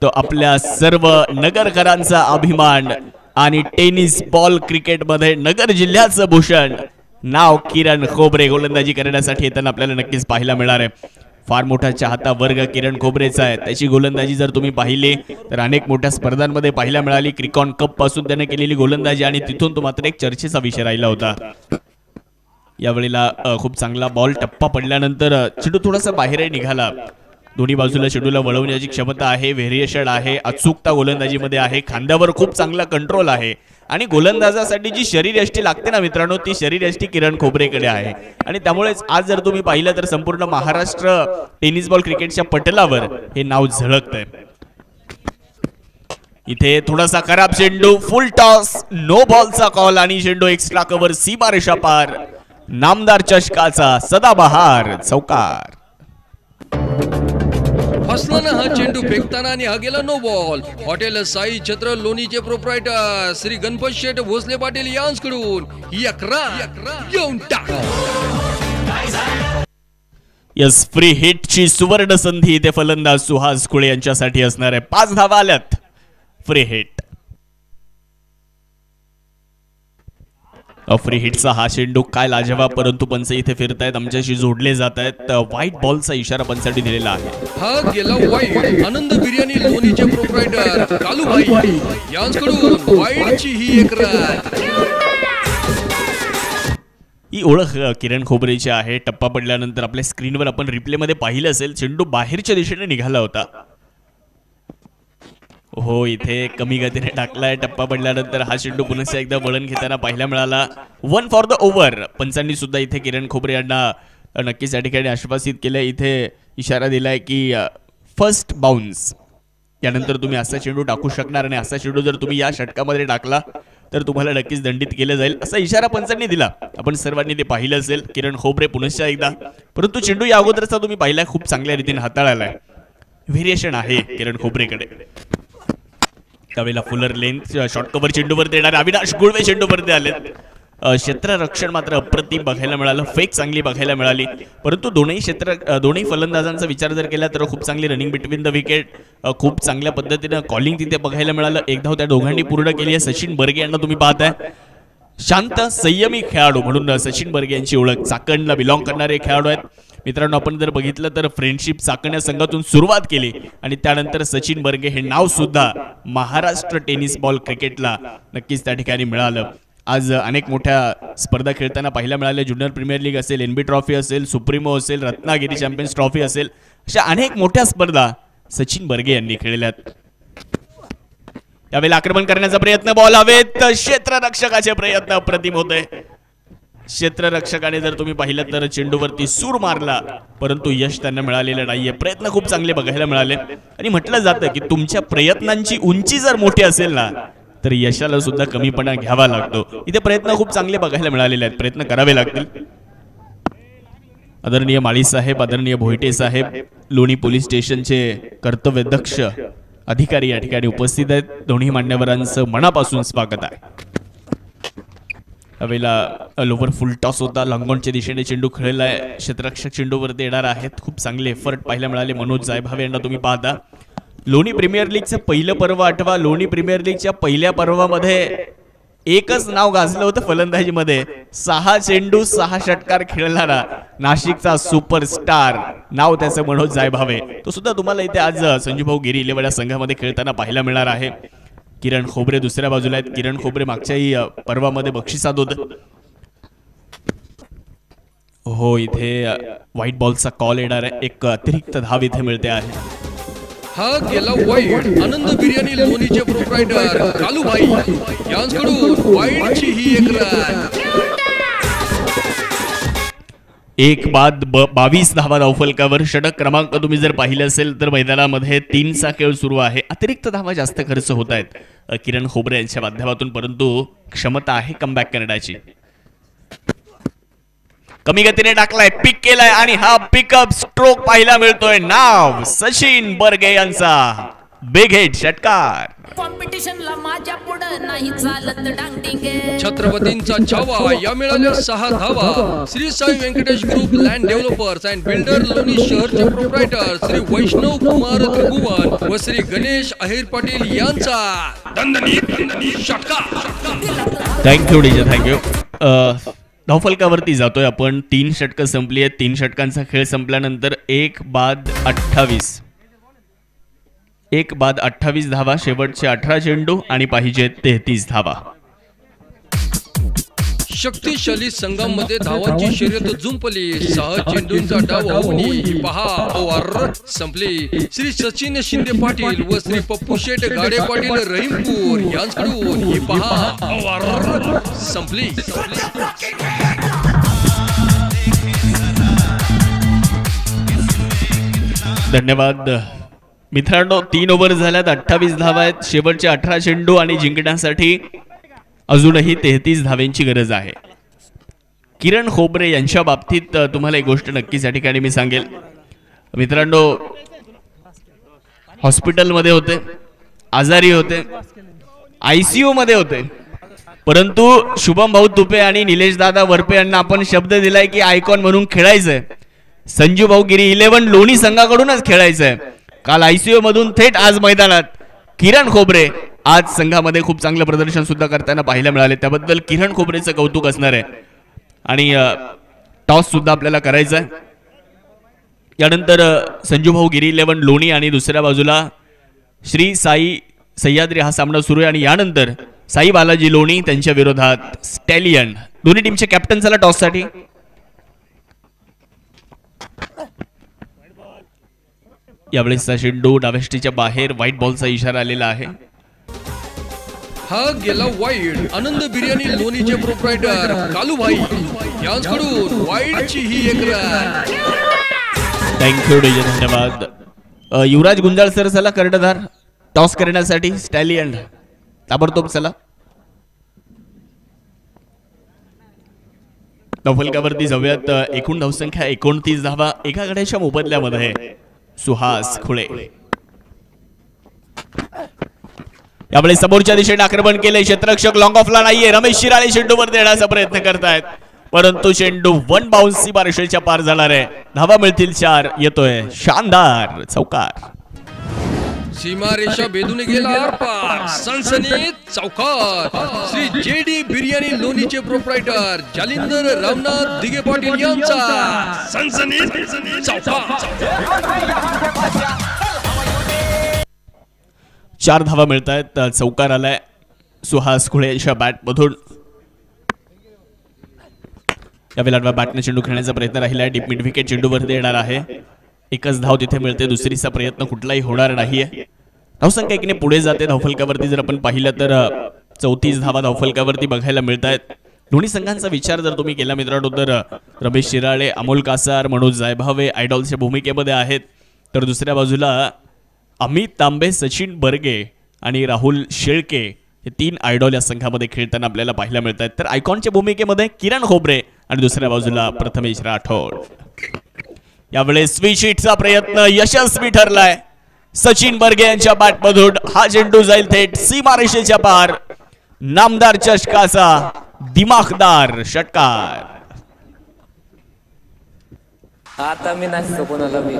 तो आपल्या सर्व नगरकरांचा अभिमान आणि टेनिस बॉल क्रिकेटमध्ये नगर जिल्ह्याचं भूषण नाव किरण खोबरे. गोलंदाजी करण्यासाठी येताना आपल्याला नक्कीच पाहायला मिळणार आहे. फार मोठा चाहता वर्ग किरण खोबरेचा आहे. त्याची गोलंदाजी जर तुम्ही पाहिली तर अनेक मोठ्या स्पर्धांमध्ये पाहायला मिळाली. क्रिकॉन कप पासून त्याने केलेली गोलंदाजी आणि तिथून तो मात्र एक चर्चेचा विषय राहिला होता. यावेळेला खूप चांगला बॉल टप्पा पडल्यानंतर चेंडू थोडासा बाहेरही निघाला. दोन्ही बाजूला चेंडूला वळवण्याची क्षमता आहे, व्हेरिएशन आहे, अचूकता गोलंदाजीमध्ये आहे, खांद्यावर खूप चांगला कंट्रोल आहे आणि गोलंदाजासाठी जी शरीरयष्टी लागते ना मित्रांनो, ती शरीरयष्टी किरण खोबरेकडे आहे. आणि त्यामुळेच आज जर तुम्ही पाहिलं तर संपूर्ण महाराष्ट्र टेनिस बॉल क्रिकेटच्या पटलावर हे नाव झळकतंय. इथे थोडासा खराब चेंडू, फुल टॉस, नो बॉलचा कॉल आणि चेंडू एक्स्ट्रा कव्हर, सीमारेषा पार. नामदार चषकाचा सदाबहार चौकार. हसलानं हा चेंडू फेकताना आणि हा गेला नो बॉल. हॉटेल साई छत्र लोणीचे प्रोप्रायटर श्री गणपत शेठ भोसले पाटील यांच्याकडून ही 11 येऊन टाक. यस, फ्री हिटची सुवर्ण संधी इथे फलंदाज सुहास कुळे यांच्यासाठी असणार आहे. 5 धावा आल्यात. Free hit. फ्री हिटचा हा चेंडू काय लाजवाब, परंतु पंच इथे फिरतायत, आमच्याशी जोडले जात आहेत. व्हाईट बॉलचा इशारा पंचांनी दिलेला आहे. हा गेला वाईट. आनंद बिर्याणी लोणीचे प्रोप्रायटर कालूभाई यांच्याकडून वाईटची ही 1 रन. ही ओळख किरण खोबरेची आहे. टप्पा पडल्यानंतर आपल्या स्क्रीनवर आपण रिप्लेमध्ये पाहिलं असेल, चेंडू बाहेरच्या दिशेने निघाला होता. हो, इथे कमी गतीने टाकलाय. टप्पा पडल्यानंतर हा चेंडू पुन्हा एकदा वळण घेताना पाहायला मिळाला. 1 फॉर द ओव्हर. पंचांनी सुद्धा इथे किरण खोबरे यांना नक्कीच या ठिकाणी आश्वासित केलं. इथे इशारा दिलाय की फर्स्ट बाउन्स, यानंतर तुम्ही असा चेंडू टाकू शकणार आणि असा चेंडू जर तुम्ही या षटकामध्ये टाकला तर तुम्हाला नक्कीच दंडित केलं जाईल, असा इशारा पंचांनी दिला. आपण सर्वांनी ते पाहिलं असेल. किरण खोबरे पुन्हा एकदा, परंतु चेंडू या अगोदरचा तुम्ही पाहिलाय खूप चांगल्या रीतीने हाताळायलाय. व्हेरिएशन आहे किरण खोबरेकडे. त्यावेळेला फुलर लेन शॉर्ट कव्हर चेंडूवरती येणार अविनाश गुळवे चेंडूवरती आले. क्षेत्ररक्षण मात्र अप्रतिम बघायला मिळालं, फेक चांगली बघायला मिळाली. परंतु दोन्ही फलंदाजांचा विचार जर केला तर खूप चांगली रनिंग बिटवीन द विकेट, खूप चांगल्या पद्धतीनं कॉलिंग तिथे बघायला मिळालं. एक धाव त्या दोघांनी पूर्ण केली आहे. सचिन बर्गे यांना तुम्ही पाहताय शांत संयमी खेळाडू म्हणून सचिन बर्गे यांची ओळख. चाकणला बिलॉंग करणारे खेळाडू आहेत. मित्रांनो, आपण जर बघितलं तर फ्रेंडशिप चाकण या संघातून सुरुवात केली आणि त्यानंतर सचिन बर्गे हे नाव सुद्धा महाराष्ट्र टेनिस बॉल क्रिकेटला नक्कीच त्या ठिकाणी मिळालं. आज अनेक मोठ्या स्पर्धा खेळताना पाहायला मिळाल्या. ज्युनियर प्रीमियर लीग असेल, एनबी ट्रॉफी असेल, सुप्रीमो असेल, रत्नागिरी चॅम्पियन्स ट्रॉफी असेल, अशा अनेक मोठ्या स्पर्धा सचिन बर्गे यांनी खेळल्यात. त्यावेळेला आक्रमण करण्याचा प्रयत्न, बॉल हवेत, क्षेत्ररक्षकाचे प्रयत्न अप्रतिम होते. क्षेत्ररक्षकाने जर तुम्ही पाहिलं तर चेंडूवरती सूर मारला, परंतु यश त्यांना मिळालेलं नाहीये. प्रयत्न खूप चांगले बघायला मिळाले आणि म्हटलं जातं की तुमच्या प्रयत्नांची उंची जर मोठी असेल ना तर यशाला सुद्धा कमीपणा घ्यावा लागतो. इथे प्रयत्न खूप चांगले बघायला मिळालेले आहेत, प्रयत्न करावे लागतील. आदरणीय माळी साहेब, आदरणीय भोईटे साहेब, लोणी पोलीस स्टेशनचे कर्तव्यदक्ष अधिकारी या ठिकाणी उपस्थित आहेत. दोन्ही मान्यवरांचं मनापासून स्वागत आहे. यावेळेला लोवर फुल टॉस होता, लॉंगॉनच्या दिशेने चेंडू खेळलेला आहे. क्षेत्ररक्षक चेंडूवरती येणार आहेत. खूप चांगले एफर्ट पाहायला मिळाले. मनोज जायभावे यांना तुम्ही पाहता. लोणी प्रीमियर लीगचं पहिलं पर्व आठवा. लोणी प्रीमियर लीगच्या पहिल्या पर्वामध्ये एकच नाव गाजलं होतं फलंदाजीमध्ये. 6 चेंडू 6 षटकार खेळणारा नाशिकचा सुपरस्टार, नाव त्याचं मनोज जायभावे. तो सुद्धा तुम्हाला इथे आज संजूभाऊ गिरी इलेव्हन संघामध्ये खेळताना पाहायला मिळणार आहे. किरण खोबरे दुसऱ्या बाजूला आहेत. किरण खोबरे मागच्याही पर्वामध्ये बक्षिसात होतं. हो, इथे व्हाईट बॉलचा कॉल येणार आहे. एक अतिरिक्त धाव इथे मिळते आहे. हा गेला वाईट. आनंद बिर्याणी लोणीचे प्रोप्रायटर कालूभाई यांच्याकडून वाईटची ही एक रन. 1 बाद 22 धावा धावफलकावर. षटक क्रमांक तुम्ही जर पाहिले असेल तर मैदानामध्ये 3चा खेळ सुरू आहे. अतिरिक्त धावा जास्त खर्च होत आहेत किरण खोबरे यांच्या माध्यमातून, परंतु क्षमता आहे कमबॅक करण्याची. कमी गतीने टाकलाय, पिक केलाय आणि हा पिकअप स्ट्रोक पाहायला मिळतोय. नाव सचिन बर्गे यांचा. बिग हिट षटकार. कॉम्पिटिशनला माझ्या पुढं नाही चालत डांगडिंग. छत्रपतींचा छावा. या मिळाल्या 6 धावा. Shri Sai Venkatesh group land developers and builder Loni शहरचे प्रोप्रायटर श्री वैष्णव कुमार त्रिभुवन व श्री गणेश अहिर पाटील यांचा दणदणीत षटकार. Thank you DJ, thank you. धावफलकावरती जातोय आपण. 3 षटकं संपली आहेत. 3 षटकांचा खेळ संपल्यानंतर 1 बाद 28 धावा. शेवटचे 18 चेंडू आणि पाहिजे 33 धावा. शक्तिशाली संघामध्ये धावांची शर्यत जुंपली. 6 चेंडूंचा डाव होऊन ही पहा ओव्हर संपली. श्री सचिन शिंदे पाटील व श्री पप्पू शेठ गाडे पाटील रहीमपूर यांच्याकडून ही पहा ओव्हर संपली. धन्यवाद मित्रांनो. 3 ओव्हर झाल्यात, 28 धावा आहेत. शेवटचे 18 चेंडू आणि जिंकण्यासाठी अजूनही 33 धाव्यांची गरज आहे. किरण खोबरे यांच्या बाबतीत तुम्हाला एक गोष्ट नक्कीच या ठिकाणी मी सांगेल. मित्रांनो, हॉस्पिटलमध्ये होते, आजारी होते, ICU मध्ये होते, परंतु शुभम भाऊ तुपे आणि निलेश दादा वरपे यांना आपण शब्द दिलाय की आयकॉन म्हणून खेळायचंय. संजू भाऊ गिरी 11 लोणी संघाकडूनच खेळायचंय. काल ICU मधून थेट आज मैदानात. किरण खोबरे आज संघामध्ये खूप चांगलं प्रदर्शन सुद्धा करताना पाहायला मिळाले. त्याबद्दल किरण खोबरेचं कौतुक असणार आहे. आणि टॉस सुद्धा आपल्याला करायचा आहे. यानंतर संजू भाऊ गिरी 11 लोणी आणि दुसऱ्या बाजूला श्री साई सह्याद्री हा सामना सुरू आहे. आणि यानंतर साई बालाजी लोणी त्यांच्या विरोधात स्टॅलियन. दोन्ही टीमचे कॅप्टन चला टॉस साठी. यावेळेसचा चेंडू डाव्याष्टीच्या बाहेर. व्हाईट बॉलचा इशारा आलेला आहे. हा गेला वाईट. आनंद बिर्याणी लोणीचे प्रोप्रायटर कालूभाई यांच्याकडून वाईटची ही एक रन. थँक्यू डीजे, धन्यवाद. युवराज गुंजाळ सर चला कर्णधार टॉस करण्यासाठी. स्टॅलियन ताबडतोब चला. धावफलकावरती जाऊयात. एकूण धावसंख्या 29 धावा. एका गड्याच्या मोबदल्यामध्ये सुहास खुळे. यावेळी समोरच्या दिशेने आक्रमण केले, क्षेत्ररक्षक लॉंग ऑफला नाहीये, रमेश शिराळे चेंडूवर देण्याचा प्रयत्न करतायत, परंतु चेंडू वन बाउन्स सीमारेषेच्या पार जाणार आहे. धावा मिळतील 4. येतोय शानदार चौकार. सीमारेषा भेदून गेला आरपार, सनसनीत चौकार. श्री JD बिर्याणी लोणीचे प्रोप्रायटर जालिंदर रामनाथ दिगे पाटील यांचा सनसनीत चौकार. 4 धावा मिळत आहेत. चौकार आलाय सुहास खुळे यांच्या बॅटमधून. यावेळेला बॅटने चेंडू खेळण्याचा प्रयत्न राहिला. डीप मिड विकेट चेंडूवरती येणार आहे. एकच धाव तिथे मिळते, दुसरीचा प्रयत्न कुठलाही होणार नाहीये. धावसंख्या एकीने पुढे जाते. धावफलकावरती जर आपण पाहिलं तर 34 धावा धावफलकावरती बघायला मिळत आहेत. दोन्ही संघांचा विचार जर तुम्ही केला मित्रांनो तर रमेश शिराळे, अमोल कासार, मनोज जायभावे आयडॉलच्या भूमिकेमध्ये आहेत, तर दुसऱ्या बाजूला अमित तांबे, सचिन बर्गे आणि राहुल शेळके हे 3 आयडॉल या संघामध्ये खेळताना आपल्याला पाहायला मिळत आहेत. तर आयकॉनच्या भूमिकेमध्ये किरण खोबरे आणि दुसऱ्या बाजूला प्रथमेश राठोड. यावेळेस स्विच हिटचा प्रयत्न यशस्वी ठरलाय. सचिन बर्गे यांच्या बॅटमधून हा चेंडू जाईल थेट सीमारेषेच्या पार. नामदार चषकाचा दिमाखदार षटकार. आता मी नसतो कोणाला बी.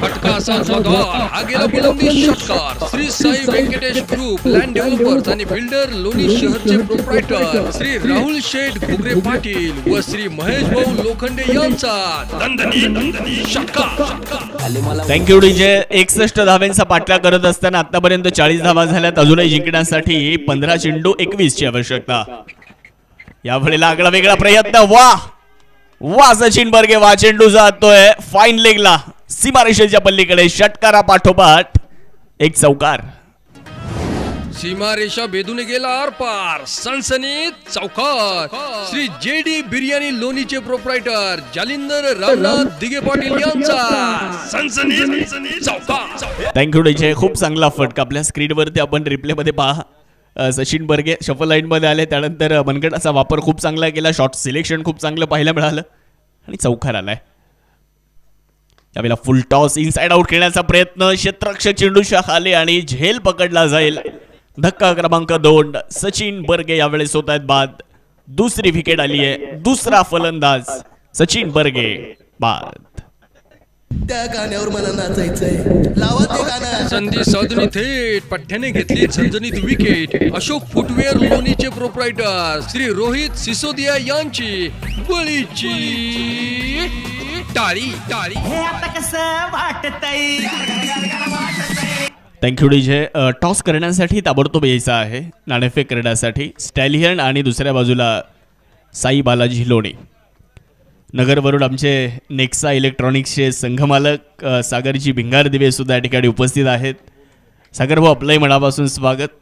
फटका असा जोरदार, हा गेला बुलंदी षटकार. Shri Sai Venkatesh group, land developers आणि बिल्डर लोणी शहरचे प्रोप्रायटर श्री राहुल शेठ घुगरे पाटील व श्री महेश भाऊ लोखंडे यांचा दणदणीत षटकार. Thank you DJ. 61 धाव्यांचा पाठलाग करत असताना आतापर्यंत 40 धावा झाल्यात. अजूनही जिंकण्यासाठी 15 चेंडू 21 ची आवश्यकता. यावेळेला आगळा वेगळा प्रयत्न. वा सचिन बर्गे, वा चेंडू जातोय फाईन लेगला सीमारेषेच्या पल्लीकडे. षटकारा पाठोपाठ एक चौकार. सीमारेषा भेदून गेला आरपार, सनसनीत चौकार. श्री JD बिर्याणी लोणीचे प्रोप्रायटर जालिंदर रामनाथ दिगे पाटील यांचा सनसनीत चौकार. Thank you DJ. खूप चांगला फटका. आपल्या स्क्रीनवरती आपण रिप्लेमध्ये पहा. सचिन बर्गे शफल लाईनमध्ये आले, त्यानंतर मनगटाचा वापर खूप चांगला केला, शॉट सिलेक्शन खूप चांगलं पाहायला मिळालं आणि चौकार आलाय. यावेळेला फुल टॉस इनसाइड आउट खेळण्याचा प्रयत्न. क्षेत्ररक्षक चेंडूच्या खाली आणि झेल पकडला जाईल. धक्का क्रमांक 2. सचिन बर्गे यावेळेस होत आहेत बाद. दुसरी विकेट आली आहे. दुसरा फलंदाज सचिन बर्गे बाद. त्या गाण्यावर मला नाचायचंय, लावा ते गाणं. संधी साधून थेट पठ्ठ्याने घेतली झणझणीत विकेट. अशोक फुटवेअर लोणीचे प्रोप्रायटर श्री रोहित सिसोदिया यांची बळीची टाळी. हे आता कसं वाटतंय. Thank you DJ. टॉस करण्यासाठी ताबडतोब यायचं आहे, नाणेफेक करण्यासाठी स्टॅलियन आणि दुसऱ्या बाजूला साई बालाजी लोणी. नगरवरून आमचे नेक्सा इलेक्ट्रॉनिक्सचे संघमालक सागरजी भिंगार दिवे सुद्धा या ठिकाणी उपस्थित आहेत. सागर भाऊ, आपलंही मनापासून स्वागत.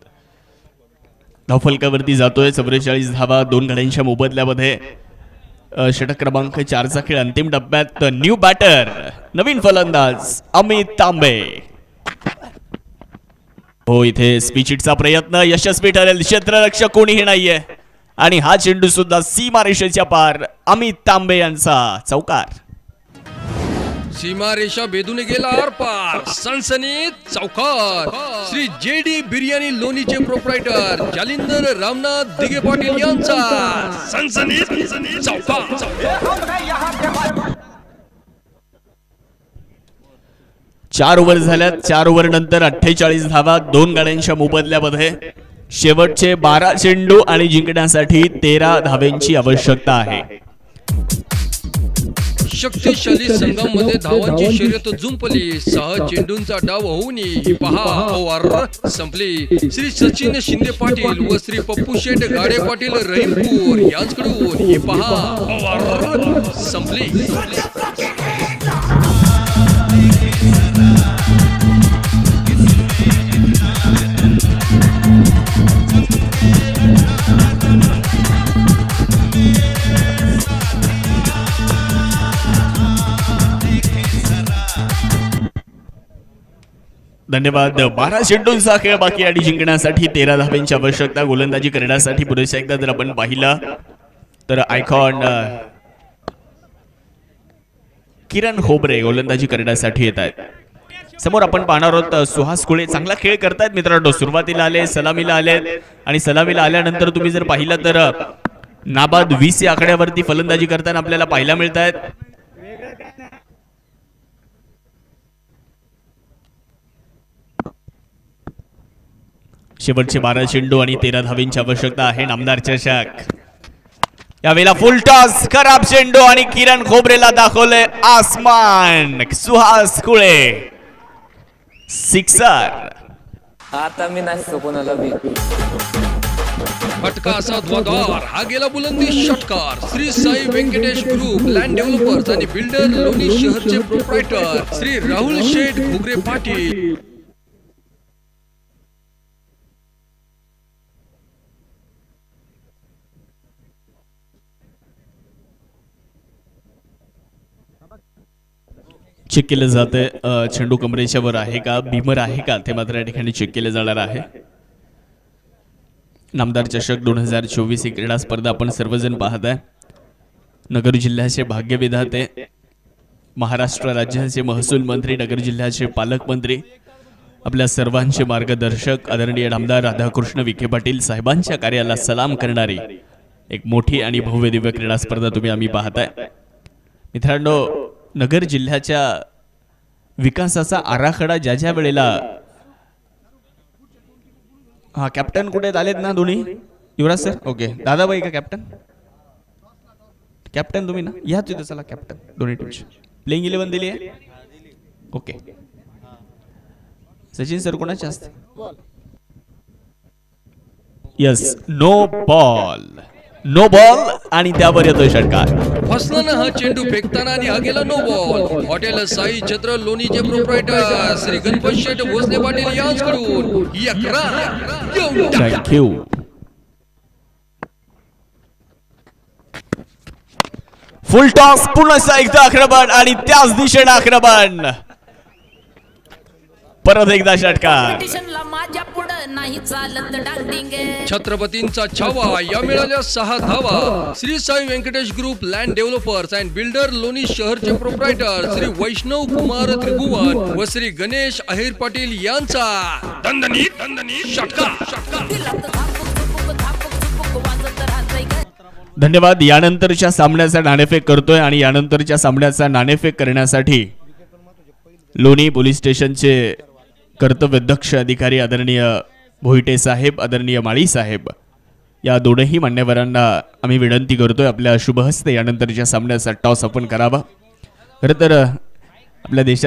धावफलकावरती जातोय 44 धावा 2 गड्यांच्या मोबदल्यामध्ये. षटक क्रमांक 4चा खेळ अंतिम टप्प्यात. न्यू बॅटर, नवीन फलंदाज अमित तांबे. हो, इथे स्पिचिटचा प्रयत्न यशस्वी ठरेल. क्षेत्ररक्षक कोणीही नाहीये आणि हा चेंडू सुद्धा सीमारेषेच्या पार. अमित तांबे यांचा चौकार. सीमारेषा भेदून गेला आरपार, सनसनीत चौकार. श्री JD बिर्याणी लोणीचे प्रोप्रायटर जालिंदर रामनाथ दिगे पाटील यांचा सनसनीत चौकार. 4 ओव्हर झाल्यात. 4 ओव्हर नंतर 48 धावा 2 गाड्यांच्या मोबदल्यामध्ये. शेवटचे 12 चेंडू आणि जिंकण्यासाठी 13 धाव्यांची आवश्यकता आहे. शक्तिशाली संघामध्ये धावांची शर्यत जुंपली. 6 चेंडूंचा डाव होऊन ही पहा ओव्हर संपली. श्री सचिन शिंदे पाटील व श्री पप्पू शेठ गाडे पाटील रहीमपूर यांच्याकडून ही पहा ओव्हर संपली. धन्यवाद. 12 चेंडूंचा खेळ बाकी आणि जिंकण्यासाठी 13 धाव्यांची आवश्यकता. गोलंदाजी करण्यासाठी पुरेसा एकदा जर आपण पाहिलं तर आयकॉन किरण खोबरे गोलंदाजी करण्यासाठी येत आहेत. समोर आपण पाहणार आहोत सुहास कुळे चांगला खेळ करतायत मित्रांनो. सुरुवातीला आले, सलामीला आले आणि सलामीला आल्यानंतर तुम्ही जर पाहिलं तर नाबाद 20 या आकड्यावरती फलंदाजी करताना आपल्याला पाहायला मिळत आहेत. शेवटचे 12 चेंडू आणि 13 धावींची आवश्यकता आहे. नामदार चषक यावेळेला फुल टॉस, खराब चेंडू आणि किरण खोबरेला दाखवले आसमान. सुहास कुळे सिक्सर. आता मी नसतो कोणाला बी. फटका असा ध्वजार, हा गेला बुलंदी षटकार. Shri Sai Venkatesh group land developers आणि बिल्डर लोणी शहरचे प्रोप्रायटर श्री राहुल शेठ घुगरे पाटील. चेक केलं जाते चेंडू कमरेच्या वर आहे का, भीमर आहे का, ते मात्र या ठिकाणी चेक केले जाणार आहे. नामदार चषक 2024 ही क्रीडा स्पर्धा आपण सर्वजण पाहत आहे. नगर जिल्ह्याचे भाग्यविधाते, महाराष्ट्र राज्याचे महसूल मंत्री, नगर जिल्ह्याचे पालकमंत्री, आपल्या सर्वांचे मार्गदर्शक आदरणीय नामदार राधाकृष्ण विखे पाटील साहेबांच्या कार्याला सलाम करणारी एक मोठी आणि भव्य दिव्य क्रीडा स्पर्धा तुम्ही आम्ही पाहताय. मित्रांनो, नगर जिल्ह्याच्या विकासाचा आराखडा ज्या ज्या वेळेला हा कॅप्टन कुठे आलेत ना दोन्ही युवराज सर. ओके दादाबाई का कॅप्टन, कॅप्टन तुम्ही ना, या तिथे चला कॅप्टन दोन्ही टीमची. प्लेइंग 11 दिली आहे. ओके सचिन सर कोणाचे असते. यस, नो बॉल आणि त्यावर येतोय षटकार. फसला हा चेंडू फेकताना आणि हा गेला नो बॉल. हॉटेल साई छत्र लोणीचे प्रोप्रायटर श्री गणपत शेठ भोसले पाटील यांच्याकडून 11. थँक्यू. फुल टॉस, पुन्हा एकदा आक्रमण आणि त्याच दिशेने आक्रमण. परत एकदा षटकार. पिटिशनला माझ्या पुढं नाही चालत डांगडिंग. छत्रपतींचा छावा, या मिळाल्या 6 धावा. Shri Sai Venkatesh group land developers and builder Loni शहरचे प्रोप्रायटर श्री वैष्णव कुमार त्रिभुवन व श्री गणेश अहिर पाटील यांचा दणदणीत षटकार. धन्यवाद. यानंतरच्या सामन्याचा नाणेफेक करतोय आणि यानंतरच्या सामन्याचा नाणेफेक करण्यासाठी लोणी पोलीस स्टेशनचे कर्तव्यदक्ष अधिकारी आदरणीय भोईटे साहेब, आदरणीय माळी साहेब, या दोनही मान्यवरांना आम्ही विनंती करतोय आपल्या शुभ हस्ते यानंतरच्या सामन्याचा टॉस आपण करावा. खरं तर आपल्या देशात